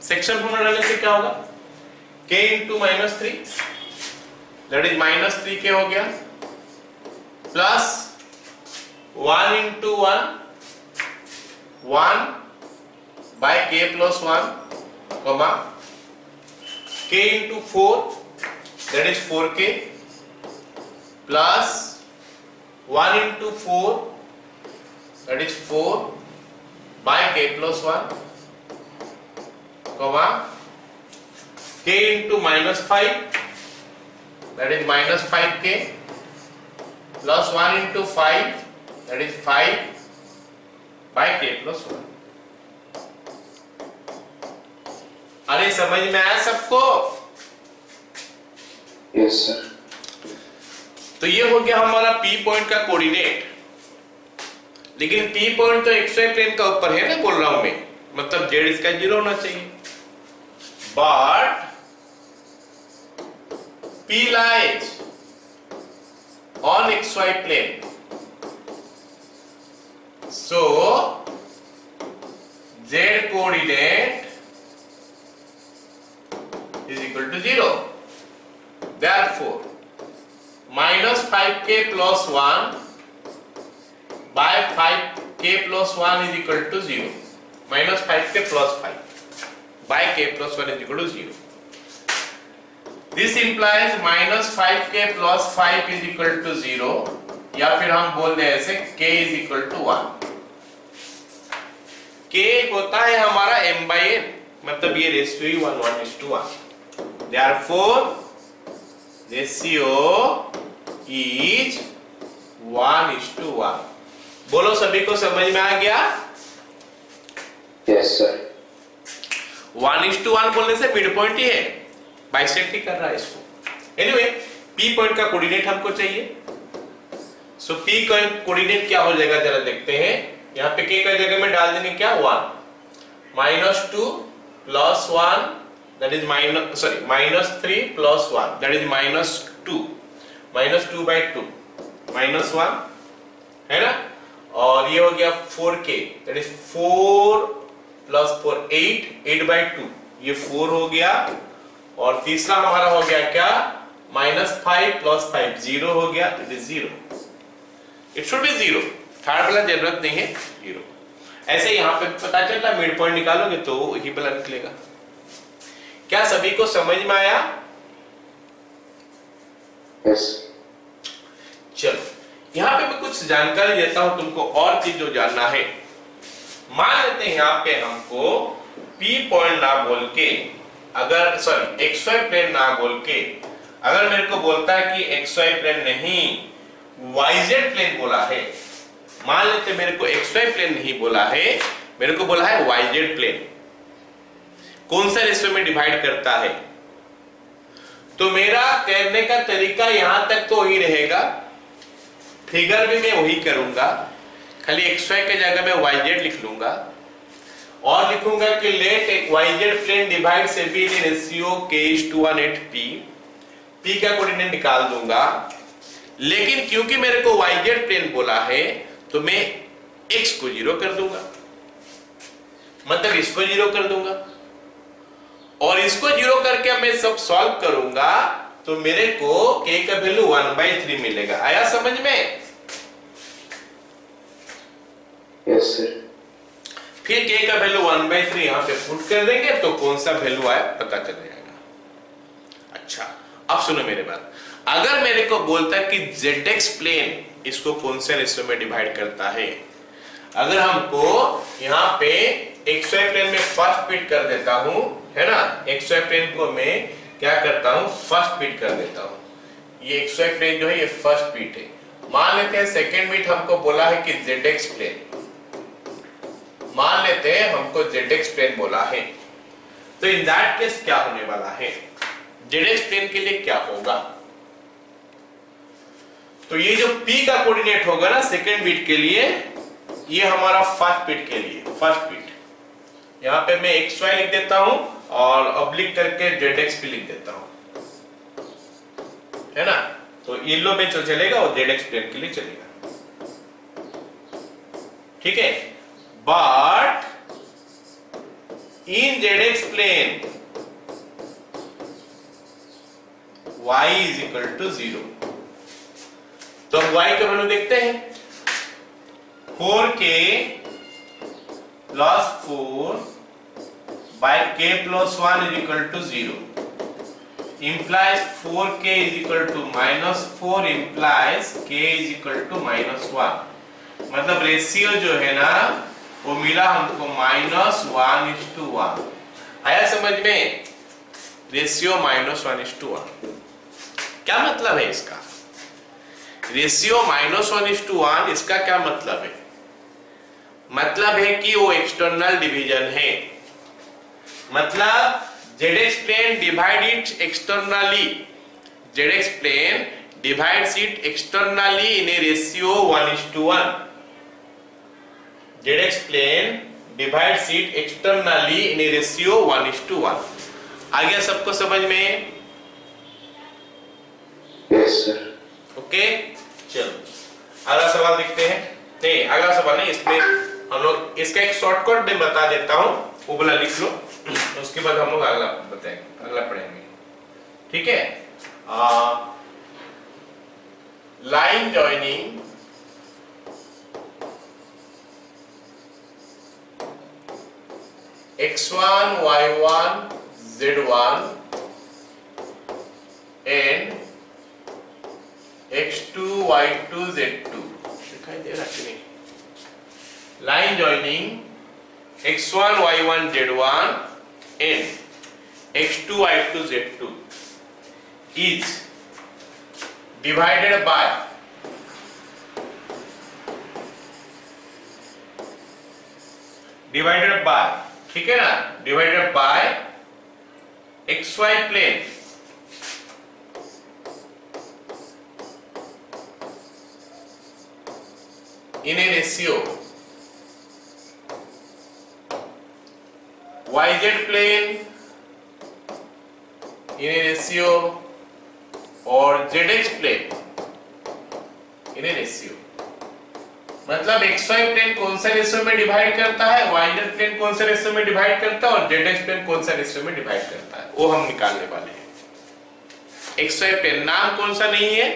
सेक्शन फॉर्मूला डालने से क्या होगा, k into -3, that is -3k हो गया, plus 1 into 1 by k plus 1, comma k into 4, that is 4k, plus 1 into 4, that is 4 by k plus 1, comma k into -5, that is -5k, plus 1 into 5, that is 5 by k plus 1। अरे समझ में आया सबको? Yes sir. तो ये हो गया हमारा P पॉइंट का कोऑर्डिनेट, लेकिन P पॉइंट तो xy प्लेन का ऊपर है ना, बोल रहा हूं मैं, मतलब z इसका 0 होना चाहिए, but P lies on xy plane, so z coordinate is equal to 0, therefore -5k plus 1 by 5k plus 1 is equal to 0, -5k plus 5 by k plus 1 is equal to 0। This implies -5k plus 5 is equal to 0, या फिर हम बोल दें ऐसे k is equal to 1। k होता है हमारा m/n, मतलब ये ratio he 1:1। Therefore ratio is 1:1। बोलो सभी को समझ में आ गया? Yes sir. 1:1 बोलने से मिड पॉइंट ही है, बाइसेक्ट ही कर रहा है इसको। एनीवे P पॉइंट का कोऑर्डिनेट हमको चाहिए, सो P का कोऑर्डिनेट क्या हो जाएगा जरा देखते हैं। यहाँ पे k का जगह में डाल देंगे क्या 1, -2 plus 1 that is -3 plus 1 that is -2, -2/2 -1 है ना, और ये हो गया 4k दैट इज 4 प्लस 4 8/2, ये 4 हो गया, और तीसरा हमारा हो गया क्या -5 प्लस 5 0 हो गया, it is 0, it should be 0, third वाला जरूरत नहीं है 0। ऐसे यहाँ पे पता चलता मिड पॉइंट निकालोगे तो ही वाला निकलेगा। क्या सभी को समझ में आया? Yes. चलो यहाँ पे मैं कुछ जानकारी देता हूं तुमको, और चीज जो जानना है। मान लेते हैं यहाँ पे हमको P पॉइंट ना बोल के, अगर सॉरी XY प्लेन ना बोल के, अगर मेरे को बोलता है कि XY प्लेन नहीं YZ प्लेन बोला है, मान लेते मेरे को XY प्लेन नहीं बोला है, मेरे को बोला है YZ प्लेन, कौन सा रेशियो में डिवाइड करता है, तो मेरा कहने का तरीका यहां तक तो वही रहेगा, फिगर भी मैं वही करूंगा, खाली XY के जगह में YZ लिख लूंगा और लिखूंगा कि लेट YZ प्लेन डिवाइड से B in ratio k:1 at P का कोऑर्डिनेट निकाल दूंगा। लेकिन क्योंकि मेरे को YZ प्लेन बोला है तो मैं x को 0 कर दूंगा, मतलब इसको 0 कर दूंगा, और इसको 0 करके मैं सब सॉल्व करूंगा तो मेरे को k का वैल्यू 1/3 मिलेगा। आया समझ में? Yes, sir. फिर k का वैल्यू 1/3 यहां पे पुट कर देंगे तो कौन सा वैल्यू आया पता चल जाएगा। अच्छा अब सुनो मेरे बात, अगर मेरे को बोलता है कि ZX प्लेन इसको कौन से रेशियो में डिवाइड करता है, अगर हमको यहाँ पे XY प्लेन में फर्स्ट फिट कर देता हूं, है ना, XY प्लेन को मैं क्या करता हूं फर्स्ट फिट कर देता हूं, ये XY प्लेन जो है ये फर्स्ट फिट है। मान लेते हैं सेकंड फिट हमको बोला है कि ZX प्लेन, मान लेते हैं हमको ZX प्लेन बोला है, तो इन दैट केस क्या होने वाला है, ZX प्लेन के लिए क्या होगा, तो ये जो P का कोऑर्डिनेट होगा ना सेकंड बिट के लिए, ये हमारा फर्स्ट बिट के लिए, फर्स्ट बिट यहाँ पे मैं XY लिख देता हूं और ऑब्लिक करके ZX भी लिख देता हूं, है ना, तो येलो में जो चलेगा वो ZX प्लेन के लिए चलेगा, ठीक है। But in ZX plane y is equal to 0, तो हम y का वैल्यू देखते हैं, 4k plus 4 by k plus 1 is equal to 0 implies 4k is equal to -4 implies k is equal to -1, मतलब रेशियो जो है ना वो मिला हमको -1:1। आया समझ में? रेशियो -1:1 क्या मतलब है इसका? रेशियो -1:1 इसका क्या मतलब है? मतलब है कि वो एक्सटर्नल डिवीजन है, मतलब ZX plane divide it externally, ZX plane divides it externally in a ratio 1:1, ZX plane divides it externally in a ratio 1:1। आ गया सबको समझ में? Yes, sir. ओके चलो अगला सवाल देखते हैं। नहीं अगला सवाल नहीं, इसमें हम लोग इसका एक शॉर्टकट मैं बता देता हूं, वो बोला लिख लो, उसके बाद हम लोग अगला बताएंगे, अगला पढ़ेंगे, ठीक है। Line joining x1 y1 z1 and x2 y2 z2 दिखाई दे रहा कि नहीं? Line joining x1 y1 z1 and x2 y2 z2 is divided by ठीक है ना, divided by xy plane in a ratio YZ plane in a ratio और ZX plane in a ratio, मतलब XY प्लेन कौन सा रेशियो में डिवाइड करता है, YZ प्लेन कौन सा रेशियो में डिवाइड करता है और ZX प्लेन कौन सा रेशियो में डिवाइड करता है, वो हम निकालने वाले हैं। XY प्लेन नाम कौन सा नहीं है,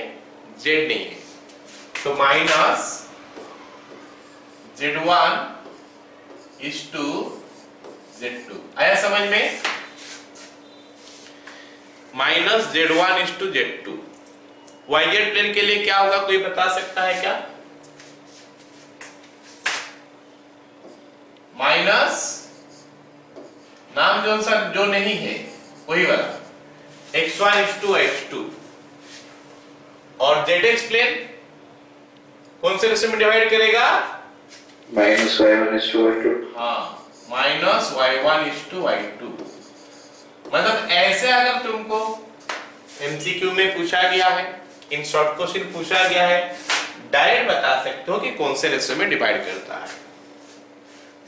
Z नहीं है, तो minus Z1 is to Z2। आया समझ में? Minus Z1:Z2। YZ प्लेन के लिए क्या होगा, कोई बता सकता है क्या? माइनस नाम जो नहीं है वही वाला X1:X2। और ZX प्लेन कौन से रेशियो में डिवाइड करेगा? -Y1:Y2। हाँ, -Y1:Y2। मतलब ऐसे अगर तुमको MCQ में पूछा गया है, इन शॉर्ट क्वेश्चन पूछा गया है, डायरेक्ट बता सकते हो कि कौन से रेशियो में डिवाइड करता है।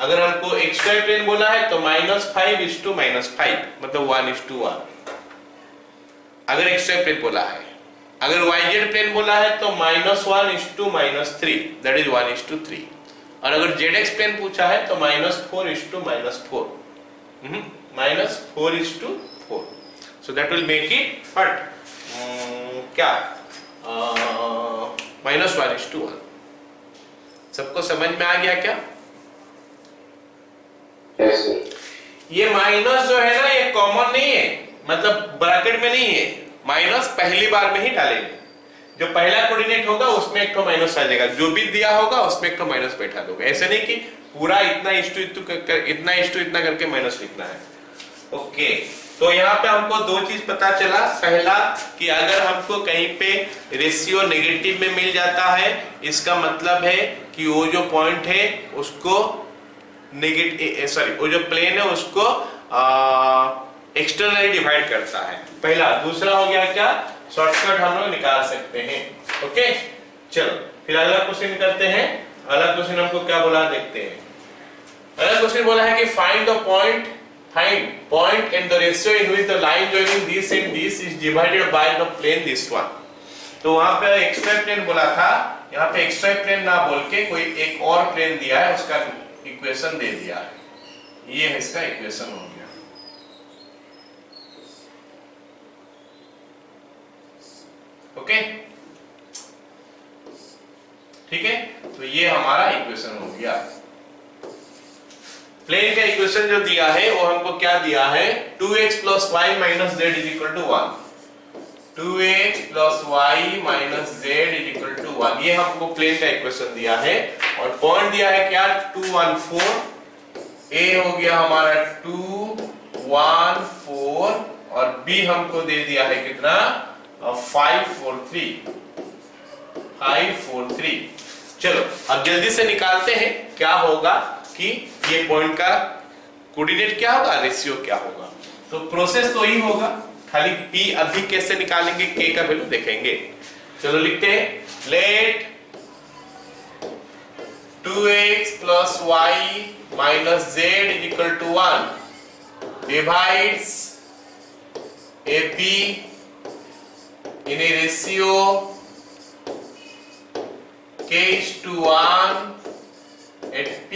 अगर हमको XY प्लेन बोला है तो -5:-5 मतलब 1:1। अगर XY प्लेन बोला है, अगर YZ प्लेन बोला है तो -1:-3 दैट इज 1:3। और अगर ZX प्लेन पूछा है तो -4:-4 -4:4। सो that will make it what, क्या -1:1। सबको समझ में आ गया क्या? Yes sir. ये माइनस जो है ना, ये कॉमन नहीं है, मतलब ब्रैकेट में नहीं है। माइनस पहली बार में ही डालेंगे, जो पहला कोऑर्डिनेट होगा उसमें एक तो माइनस आ जाएगा, जो भी दिया होगा उसमें एक तो माइनस बैठा दोगे। ऐसे नहीं कि पूरा इतना इतना करके माइनस लिखना है। ओके, तो यहाँ पे हमको दो चीज पता चला। पहला कि अगर हमको कहीं पे रेशियो नेगेटिव में मिल जाता है, इसका मतलब है कि वो जो पॉइंट है उसको वो जो प्लेन है उसको एक्सटर्नली डिवाइड करता है। पहला। दूसरा हो गया क्या, शॉर्टकट हम लोग निकाल सकते हैं। ओके, चलो फिर अगला क्वेश्चन करते हैं। अगला क्वेश्चन हमको क्या बोला देखते हैं। अगला क्वेश्चन बोला है कि find the point and the ratio in which the line joining this and this is divided by the plane this one। तो वहां पे एक्स्ट्रा प्लेन बोला था, यहाँ पे एक्स्ट्रा प्लेन ना बोल के कोई एक और प्लेन दिया है, उसका इक्वेशन दे दिया है। ये है इसका इक्वेशन हो गया। ओके, ठीक है, तो ये हमारा इक्वेशन हो गया। प्लेन का इक्वेशन जो दिया है वो हमको क्या दिया है, 2x + y - z = 1। 2x + y - z = 1, ये हमको प्लेन का इक्वेशन दिया है। और पॉइंट दिया है क्या, 2, 1, 4। a हो गया हमारा 2, 1, 4 और b हमको दे दिया है कितना, 5, 4, 3। चलो अब जल्दी से निकालते हैं क्या होगा कि ये पॉइंट का कोऑर्डिनेट क्या होगा, रेशियो क्या होगा। तो प्रोसेस तो ही होगा, खाली p अभी कैसे निकालेंगे, k का वैल्यू देखेंगे। चलो लिखते हैं, late 2x + y - z = 1 divides AP in a ratio k:1 at P।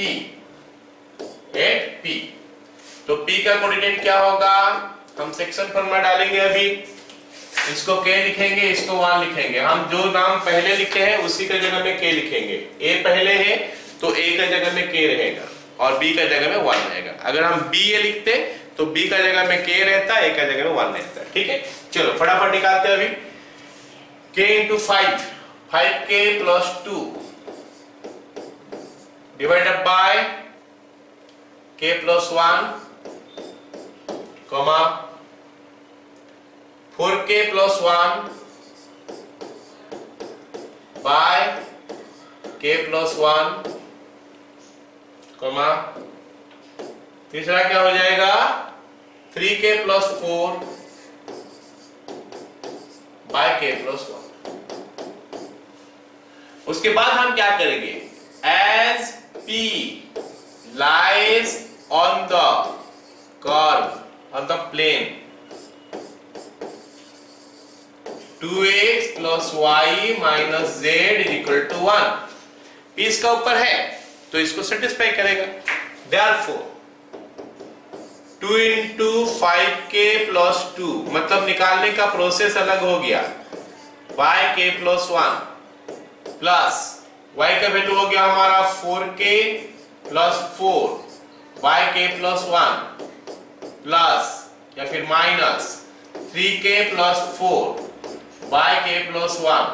तो P का कोऑर्डिनेट क्या होगा, हम सेक्शन फॉर्मूला डालेंगे। अभी इसको k लिखेंगे, इसको 1 लिखेंगे। हम जो नाम पहले लिखे हैं उसी का जगह में k लिखेंगे। a पहले है तो a का जगह में k रहेगा और b का जगह में 1 रहेगा। अगर हम ba लिखते तो b का जगह में k रहता, a का जगह में 1 रहता। ठीक है, चलो फटाफट निकालते हैं। अभी k × 5, 5k + 2 divided by k + 1, 4k + 1 by k + 1, तीसरा क्या हो जाएगा, 3k + 4 by k + 1। उसके बाद हम क्या करेंगे, as P lies on the curve on the plane 2x + y - z = 1। P इसका ऊपर है तो इसको सेटिस्फाई करेगा। Therefore 2 × 5k + 2 मतलब निकालने का प्रोसेस अलग हो गया, by k + 1 प्लस y का वैल्यू हो गया हमारा 4k + 4 by k + 1 प्लस या फिर minus 3k plus 4 by k plus 1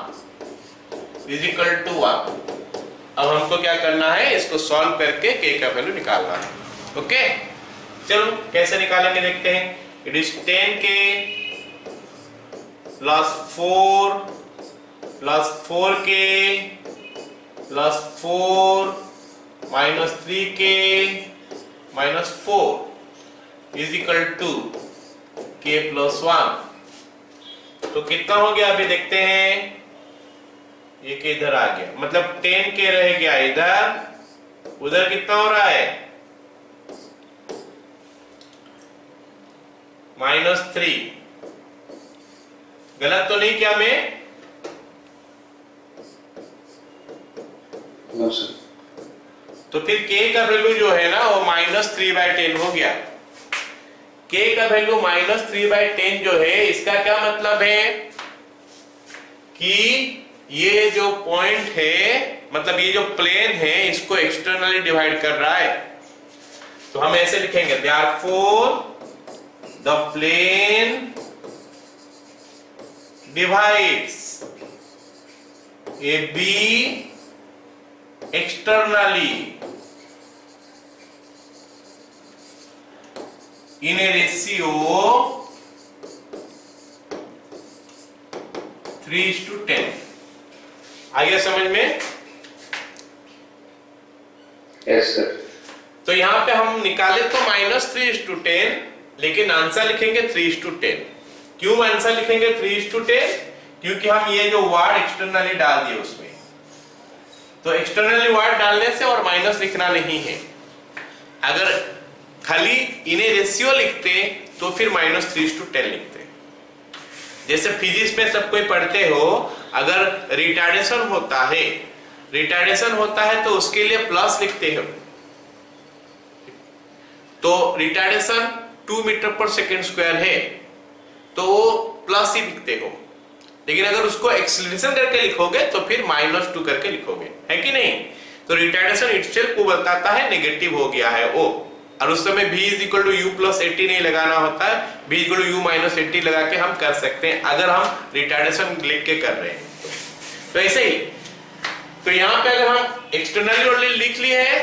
is equal to 1। अब हमको क्या करना है, इसको सॉल्व करके k का वैल्यू निकालना है। ओके, चलो कैसे निकालेंगे देखते हैं। It is 10k plus 4 plus 4k plus 4 minus 3k minus 4 is equal to k plus 1। तो कितना हो गया अभी देखते हैं। ये के इधर आ गया, मतलब 10k रह गया इधर, उधर कितना हो रहा है -3। गलत तो नहीं किया मैं? No sir. तो फिर k का वैल्यू जो है ना वो -3/10 हो गया। k का वैल्यू -3/10 जो है, इसका क्या मतलब है कि ये जो पॉइंट है, मतलब ये जो प्लेन है, इसको एक्सटर्नली डिवाइड कर रहा है। तो हम ऐसे लिखेंगे, therefore the plane divides AB externally in a ratio 3:10। आ गया समझ में? Yes sir. तो यहां पे हम निकाले तो -3:10, लेकिन आंसर लिखेंगे 3:10। क्यों आंसर लिखेंगे 3:10? क्योंकि हम ये जो वर्ड एक्सटर्नली डाल दिए उसमें, तो एक्सटर्नली वर्ड डालने से और माइनस लिखना नहीं है। अगर खाली इन्हें रेशियो लिखते तो फिर -3:10 लिखते। जैसे फिजिक्स में सब कोई पढ़ते हो, अगर रिटार्डेशन होता है तो उसके लिए प्लस लिखते हो। तो रिटार्डेशन 2 मीटर पर सेकेंड स्क्वायर है तो वो प्लस ही लिखते हो, लेकिन अगर उसको एक्सीलरेशन करके लिखोगे तो फिर -2 करके लिखोगे, है कि नहीं? तो रिटार्डेशन इटसेल्फ को बताता है नेगेटिव हो गया है वो, और उस समय v = u + 80 नहीं लगाना होता है, v = u - 80 लगा के हम कर सकते हैं अगर हम रिटार्डेशन लिख के कर रहे हैं। तो ऐसे ही, तो यहाँ पे अगर हम एक्सटर्नली ओनली लिख लिए है,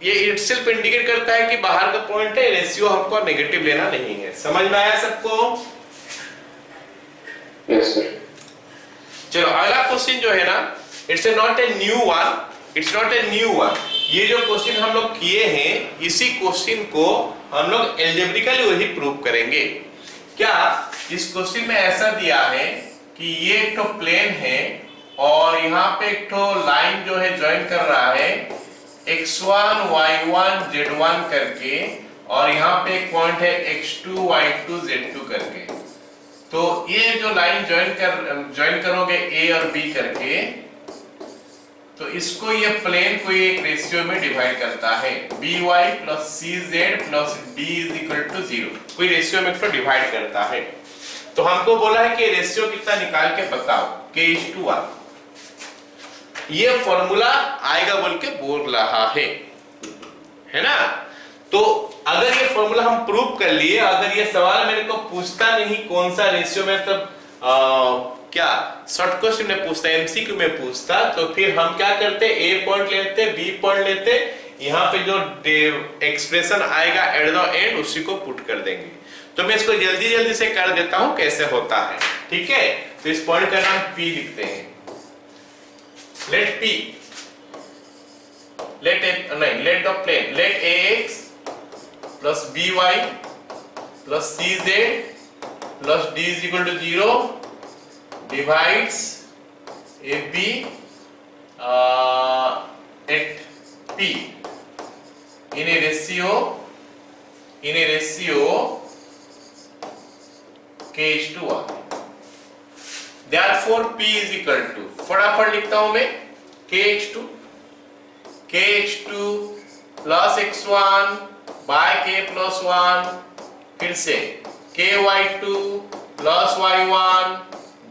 ये इटसेल्फ इंडिकेट करता है कि बाहर का पॉइंट है, रेशियो हमको नेगेटिव लेना नहीं है। समझ में आया सबको? Yes sir. चलो अगला क्वेश्चन जो है ना, it's not a new one. ये जो क्वेश्चन हम लोग किए हैं, इसी क्वेश्चन को हम लोग एल्जेब्रिकली वही प्रूव करेंगे। क्या इस क्वेश्चन में ऐसा दिया है कि ये एक तो प्लेन है और यहाँ पे एक तो लाइन जो है ज्वाइन कर रहा है x1 y1 z1 करके, और यहाँ पे एक पॉइंट है x2 y2 z2 करके। तो ये जो लाइन ज्वाइन करोगे A और B करके, तो इसको ये प्लेन को एक रेशियो में डिवाइड करता है, by + cz + d = 0। कोई रेशियो में इसको डिवाइड करता है। तो हमको बोला है कि रेशियो कितना निकाल के बताओ, k:1। ये फॉर्मूला आएगा बोल के बोल रहा है ना? तो अगर ये फॉर्मूला हम प्रूव कर लिए, अगर ये सवाल मेरे को पूछता नहीं कौन सा रेशियो में, तब क्या शॉर्ट क्वेश्चन में पूछता, एमसीक्यू में पूछता, तो फिर हम क्या करते, ए पॉइंट लेते, बी पॉइंट लेते, यहाँ पे जो एक्सप्रेशन आएगा एट द एंड उसी को पुट कर देंगे। तो मैं इसको जल्दी से कर देता हूं कैसे होता है, ठीक है? तो इस पॉइंट का नाम P लिखते हैं। Let P, let the plane, let ax plus by plus cz plus d = 0 divides AB at P in a ratio k:1। Therefore P is equal to, फटाफट लिखता हूं मैं, kx2 plus x1 by k plus 1, फिर से ky2 plus y1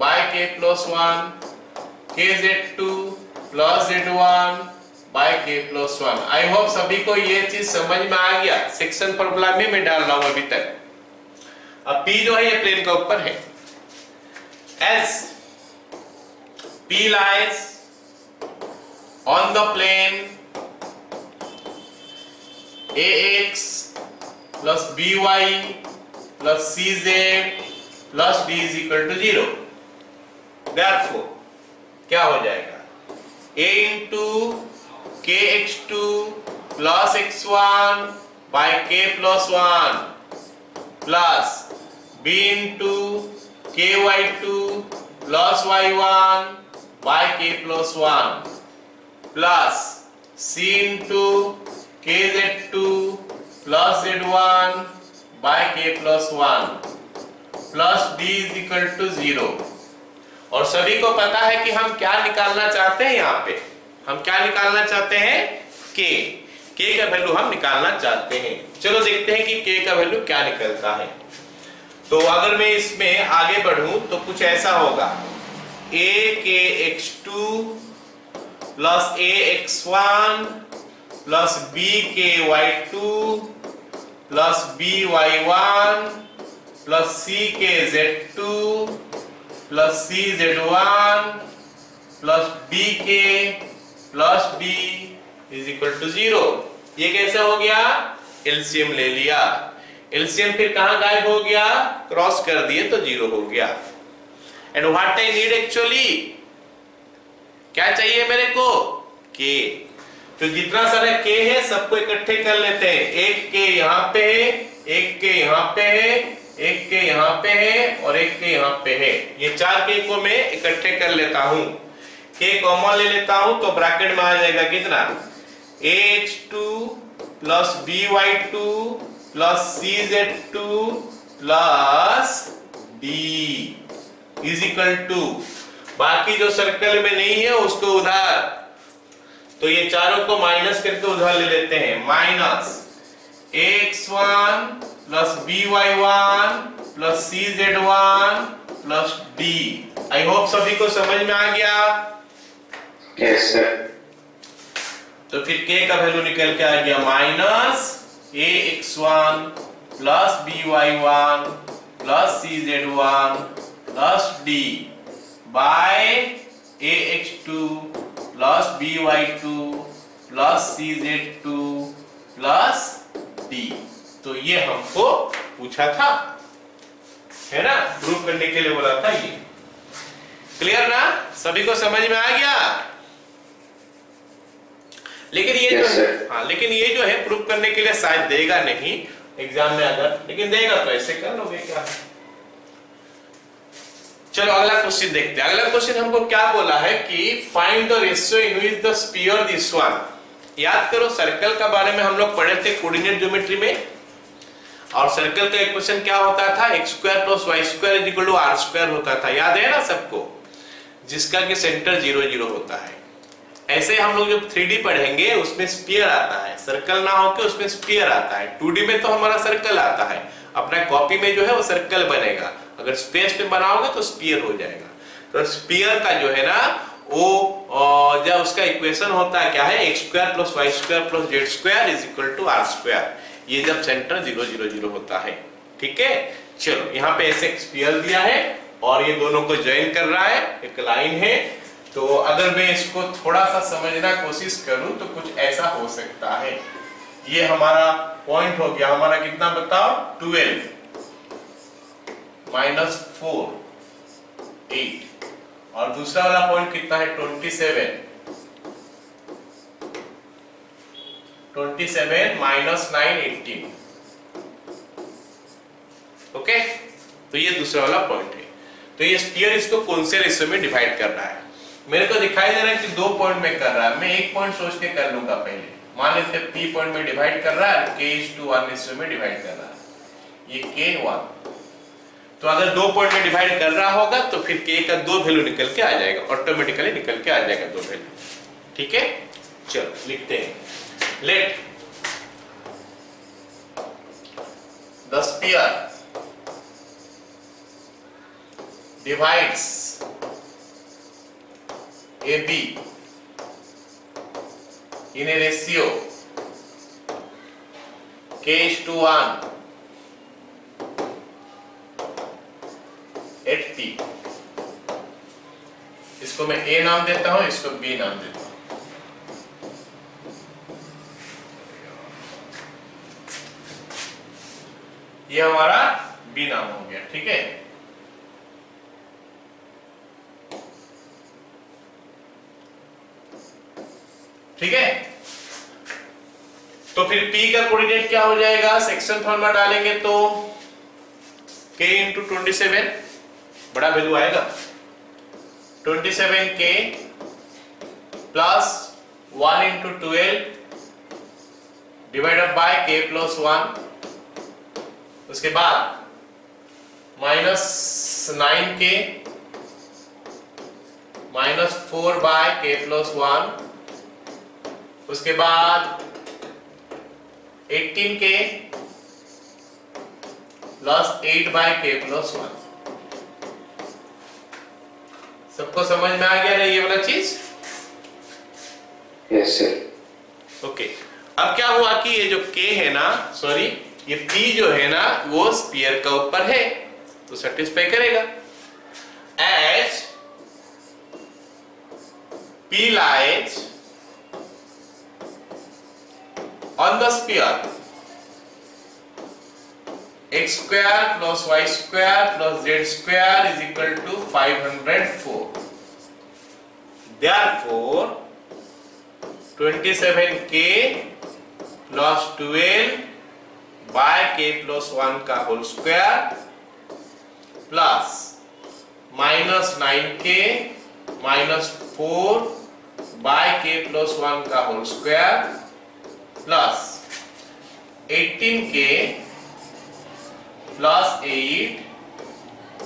by k plus 1, kz2 plus z1 by k plus 1। I hope सभी को ये चीज समझ में आ गया। सेक्शन फॉर्मूला में मैं डाल रहा हूं अभी तक। अब P जो है ये प्लेन के ऊपर है। as P lies on the plane AX plus BY plus CZ plus D is equal to 0. Therefore क्या हो जाएगा? A into KX2 plus X1 by K plus 1 plus B into KY2 plus Y1 by K plus 1 plus C into KZ2 plus Z1 by K plus 1 plus D is equal to 0. और सभी को पता है कि हम क्या निकालना चाहते हैं। यहाँ पे हम क्या निकालना चाहते हैं? K का वैल्यू हम निकालना चाहते हैं। चलो देखते हैं कि K का वैल्यू क्या निकलता है। तो अगर मैं इसमें आगे बढ़ूं तो कुछ ऐसा होगा, AKX2 plus AX1 plus BKY2 plus BY1 plus CKZ2 plus CZ1 plus BK plus D is equal to 0। ये कैसा हो गया? एलसीएम ले लिया। एलसीएम फिर कहां गायब हो गया? क्रॉस कर दिए तो 0 हो गया। And what I need actually, क्या चाहिए मेरे को? K। तो जितना सारा K है सबको इकट्ठे कर लेते हैं। एक K यहाँ पे है, एक K यहाँ पे है, एक K यहाँ पे है और एक K यहाँ पे है। ये 4 K को मैं इकट्ठे कर लेता हूँ। K कॉमन ले लेता हूँ तो ब्रैकेट में आ जाएगा कितना? AX2 plus BY2 plus CZ2 plus D is equal to, बाकी जो सर्कल में नहीं है उसको उधार, तो ये चारों को माइनस करके उधार ले लेते हैं। Minus AX1 plus BY1 plus CZ1 plus D। I hope सभी को समझ में आ गया। Yes, sir. तो फिर K का वैल्यू निकल के आ गया minus AX1 plus BY1 plus CZ1 plus D by AX2 plus BY2 plus CZ2 plus D। तो ये हमको पूछा था, है ना, प्रूव करने के लिए बोला था। ये क्लियर ना? सभी को समझ में आ गया? लेकिन ये yes, जो है, हाँ, लेकिन ये जो है प्रूव करने के लिए शायद देगा नहीं एग्जाम में, अगर लेकिन देगा तो ऐसे कर लोगे क्या। चलो अगला क्वेश्चन देखते हैं। अगला क्वेश्चन हमको क्या बोला है कि find the ratio in which the sphere this one. याद करो सर्कल का बारे में हम लोग पढ़े थे कोऑर्डिनेट ज्योमेट्री में, और सर्कल का इक्वेशन क्या होता था? x square plus Y square equal to R square होता था। याद है ना सबको? जिसका कि सेंटर 0 0 होता है। ऐसे हम लोग जब 3D पढ़ेंगे उसमें स्फीयर आता है, सर्कल ना होके उसमें स्फीयर आता है। 2D में तो हमारा सर्कल आता है, अपना कॉपी में जो है वो सर्कल बनेगा, अगर स्पेस में बनाओगे तो स्फीयर हो जाएगा। तो स्फीयर का जो है ना वो जब उसका इक्वेशन होता है क्या है? x square plus Y square plus Z square is equal to R square. ये जब सेंटर 0 0 0 होता है। ठीक है, चलो यहाँ पे ऐसे स्फीयर दिया है और ये दोनों को ज्वाइन कर रहा है, एक लाइन है। तो अगर मैं इसको थोड़ा सा समझना कोशिश करूं तो कुछ ऐसा हो सकता है। ये हमारा पॉइंट हो गया, हमारा कितना बताओ? 12 माइनस 4 8, और दूसरा वाला पॉइंट कितना है? 27 माइनस 9 18। ओके, तो ये दूसरा वाला पॉइंट है। तो ये स्फीयर इसको कौन से रेशियो में डिवाइड कर रहा है? मेरे को दिखाई दे रहा है कि 2 पॉइंट में कर रहा है। मैं एक पॉइंट सोच के कर लूंगा पहले। मान लेते हैं P पॉइंट में डिवाइड कर रहा है, K/1 रेशियो में डिवाइड कर रहा है। ये K1। तो अगर 2 पॉइंट में डिवाइड कर रहा होगा तो फिर K का 2 वैल्यू निकल के आ जाएगा, ऑटोमेटिकली निकल के आ जाएगा 2 वैल्यू। ठीक है, चलो लिखते हैं। Let the sphere divides AB in a ratio K/1 at P इसको मैं ए नाम देता हूं, इसको बी नाम देता हूं। ये हमारा बी नाम हो गया, ठीक है। ठीक है, तो फिर P का कोऑर्डिनेट क्या हो जाएगा, सेक्शन फॉर्मूला डालेंगे तो K इंटू 27, बड़ा वैल्यू आएगा 27K plus 1 into 12 divided by K plus 1, उसके बाद minus 9K minus 4 by K plus 1, उसके बाद 18K plus 8 by K plus 1। सबको समझ में आ गया ना ये वाला चीज? Yes sir. ओके, अब क्या हुआ कि ये जो K है ना, सॉरी ये P जो है ना वो स्फीयर का ऊपर है तो सेटिस्फाई करेगा। As P lies on the sphere, x square plus y square plus z square is equal to 504. Therefore 27K plus 12 by K plus 1 का whole square plus minus 9K minus 4 by K plus 1 का whole square plus 18K plus 8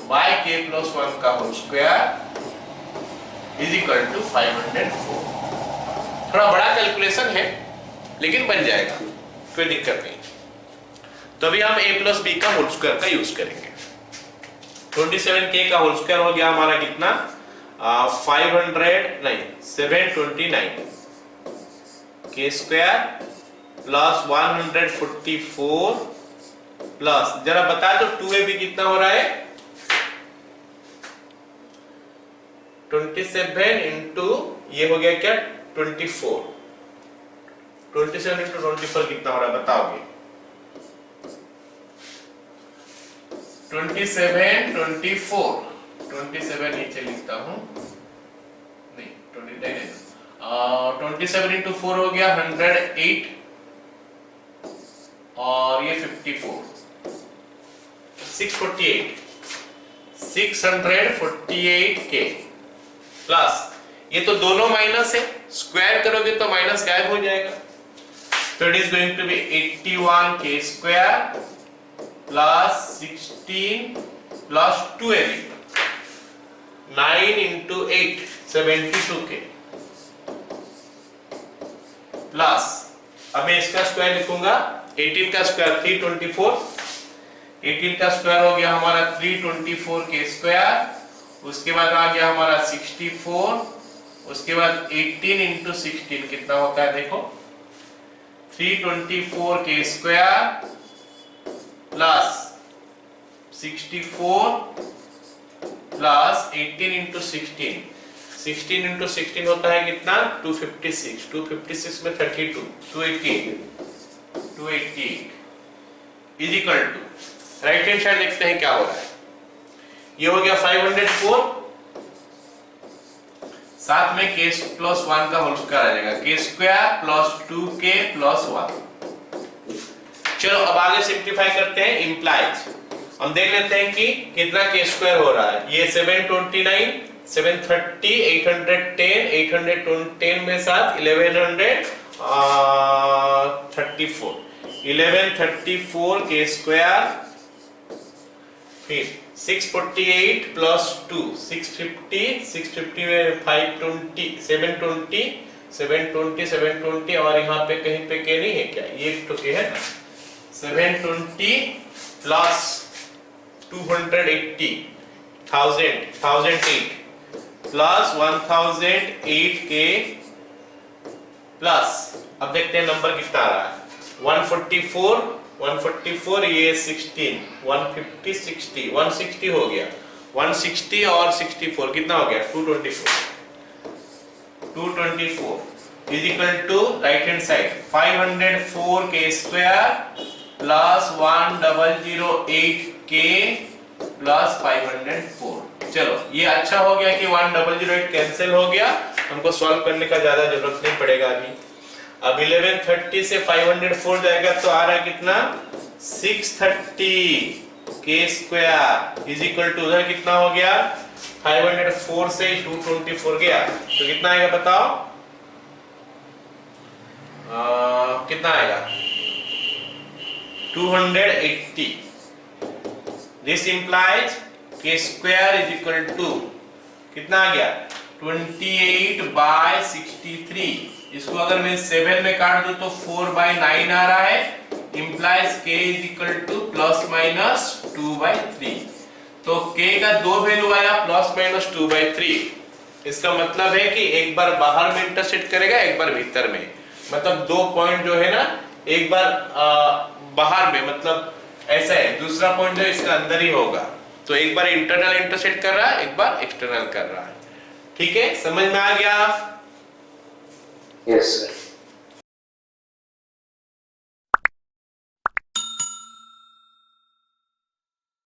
by K plus 1 का whole square is equal to 504। थोड़ा बड़ा कैलकुलेशन है लेकिन बन जाएगा, कोई दिक्कत नहीं। तो अभी हम a प्लस बी का होल स्क्वायर का यूज करेंगे। 27K का होल स्क्वायर हो गया हमारा कितना, 729 K स्क्वायर प्लस 144 प्लस, जरा बता दो 2ab कितना हो रहा है, 27 इंटू ये हो गया क्या 24, 27 इंटू 24 कितना हो रहा है बताओगे? 27 नीचे लिखता हूं, नहीं 27 इंटू 4 हो गया 108 और ये 54, 648K प्लस ये तो दोनों माइनस है, स्क्वायर करोगे तो माइनस गायब हो जाएगा, तो it is going to be 81K square plus 16 plus 2ab, 9 into 8 72K plus, अब मैं इसका स्क्वायर लिखूंगा, 18 का स्क्वायर 324, 18 का स्क्वायर हो गया हमारा 324K स्क्वायर, उसके बाद आ गया हमारा 64, उसके बाद 18 इंटू 16 कितना होता है देखो, 324K square plus 64 plus 18 into 16, 16 into 16 होता है कितना 256, 256 में 32, 288 is equal to, right hand side देखते हैं क्या हो रहा है, ये हो गया 504, साथ में K प्लस 1 का होल स्क्वायर आ जाएगा, K square plus 2K plus 1। चलो अब आगे सिंप्लीफाई करते हैं, इंप्लाइज हम देख लेते हैं कि कितना K स्क्वायर हो रहा है, ये 729, 730, 810, 810 में साथ 1134 K स्क्वायर, फिर 648 प्लस 2 650 में 520 720 और यहाँ पे कहीं पे K नहीं है क्या, ये तो K है ना, 720 प्लस 280 1008 प्लस 1008K प्लस, अब देखते हैं नंबर कितना आ रहा है, 144 ये 16, 150 60 160 हो गया, 160 और 64 कितना हो गया 224, 224 is equal to right hand side 504 के स्क्वायर प्लस 1008 के प्लस 504। चलो ये अच्छा हो गया कि 1008 कैंसिल हो गया, हमको सॉल्व करने का ज्यादा जरूरत नहीं पड़ेगा अभी। अब 1130 से 504 जाएगा तो आ रहा है कितना 630 के स्क्वायर इज इक्वल टू उधर कितना हो गया 504 से 224 गया तो कितना आएगा बताओ, कितना आएगा 280। दिस इंप्लाइज के स्क्वायर इज इक्वल टू कितना आ गया 28/63। इसको अगर मैं 7 में काट दूं तो 4/9 आ रहा है, implies k is equal two plus minus 2/3। तो k का दो वैल्यू आया प्लस माइनस 2/3। इसका मतलब है कि एक बार बाहर में इंटरसेक्ट करेगा, एक बार भीतर में, मतलब दो पॉइंट जो है ना, एक बार बाहर में मतलब ऐसा है, दूसरा पॉइंट जो इसका अंदर ही होगा। तो एक बार इंटरनल इंटरसेक्ट कर रहा है, एक बार एक्सटर्नल कर रहा है। ठीक है, समझ में आ गया? Yes, sir.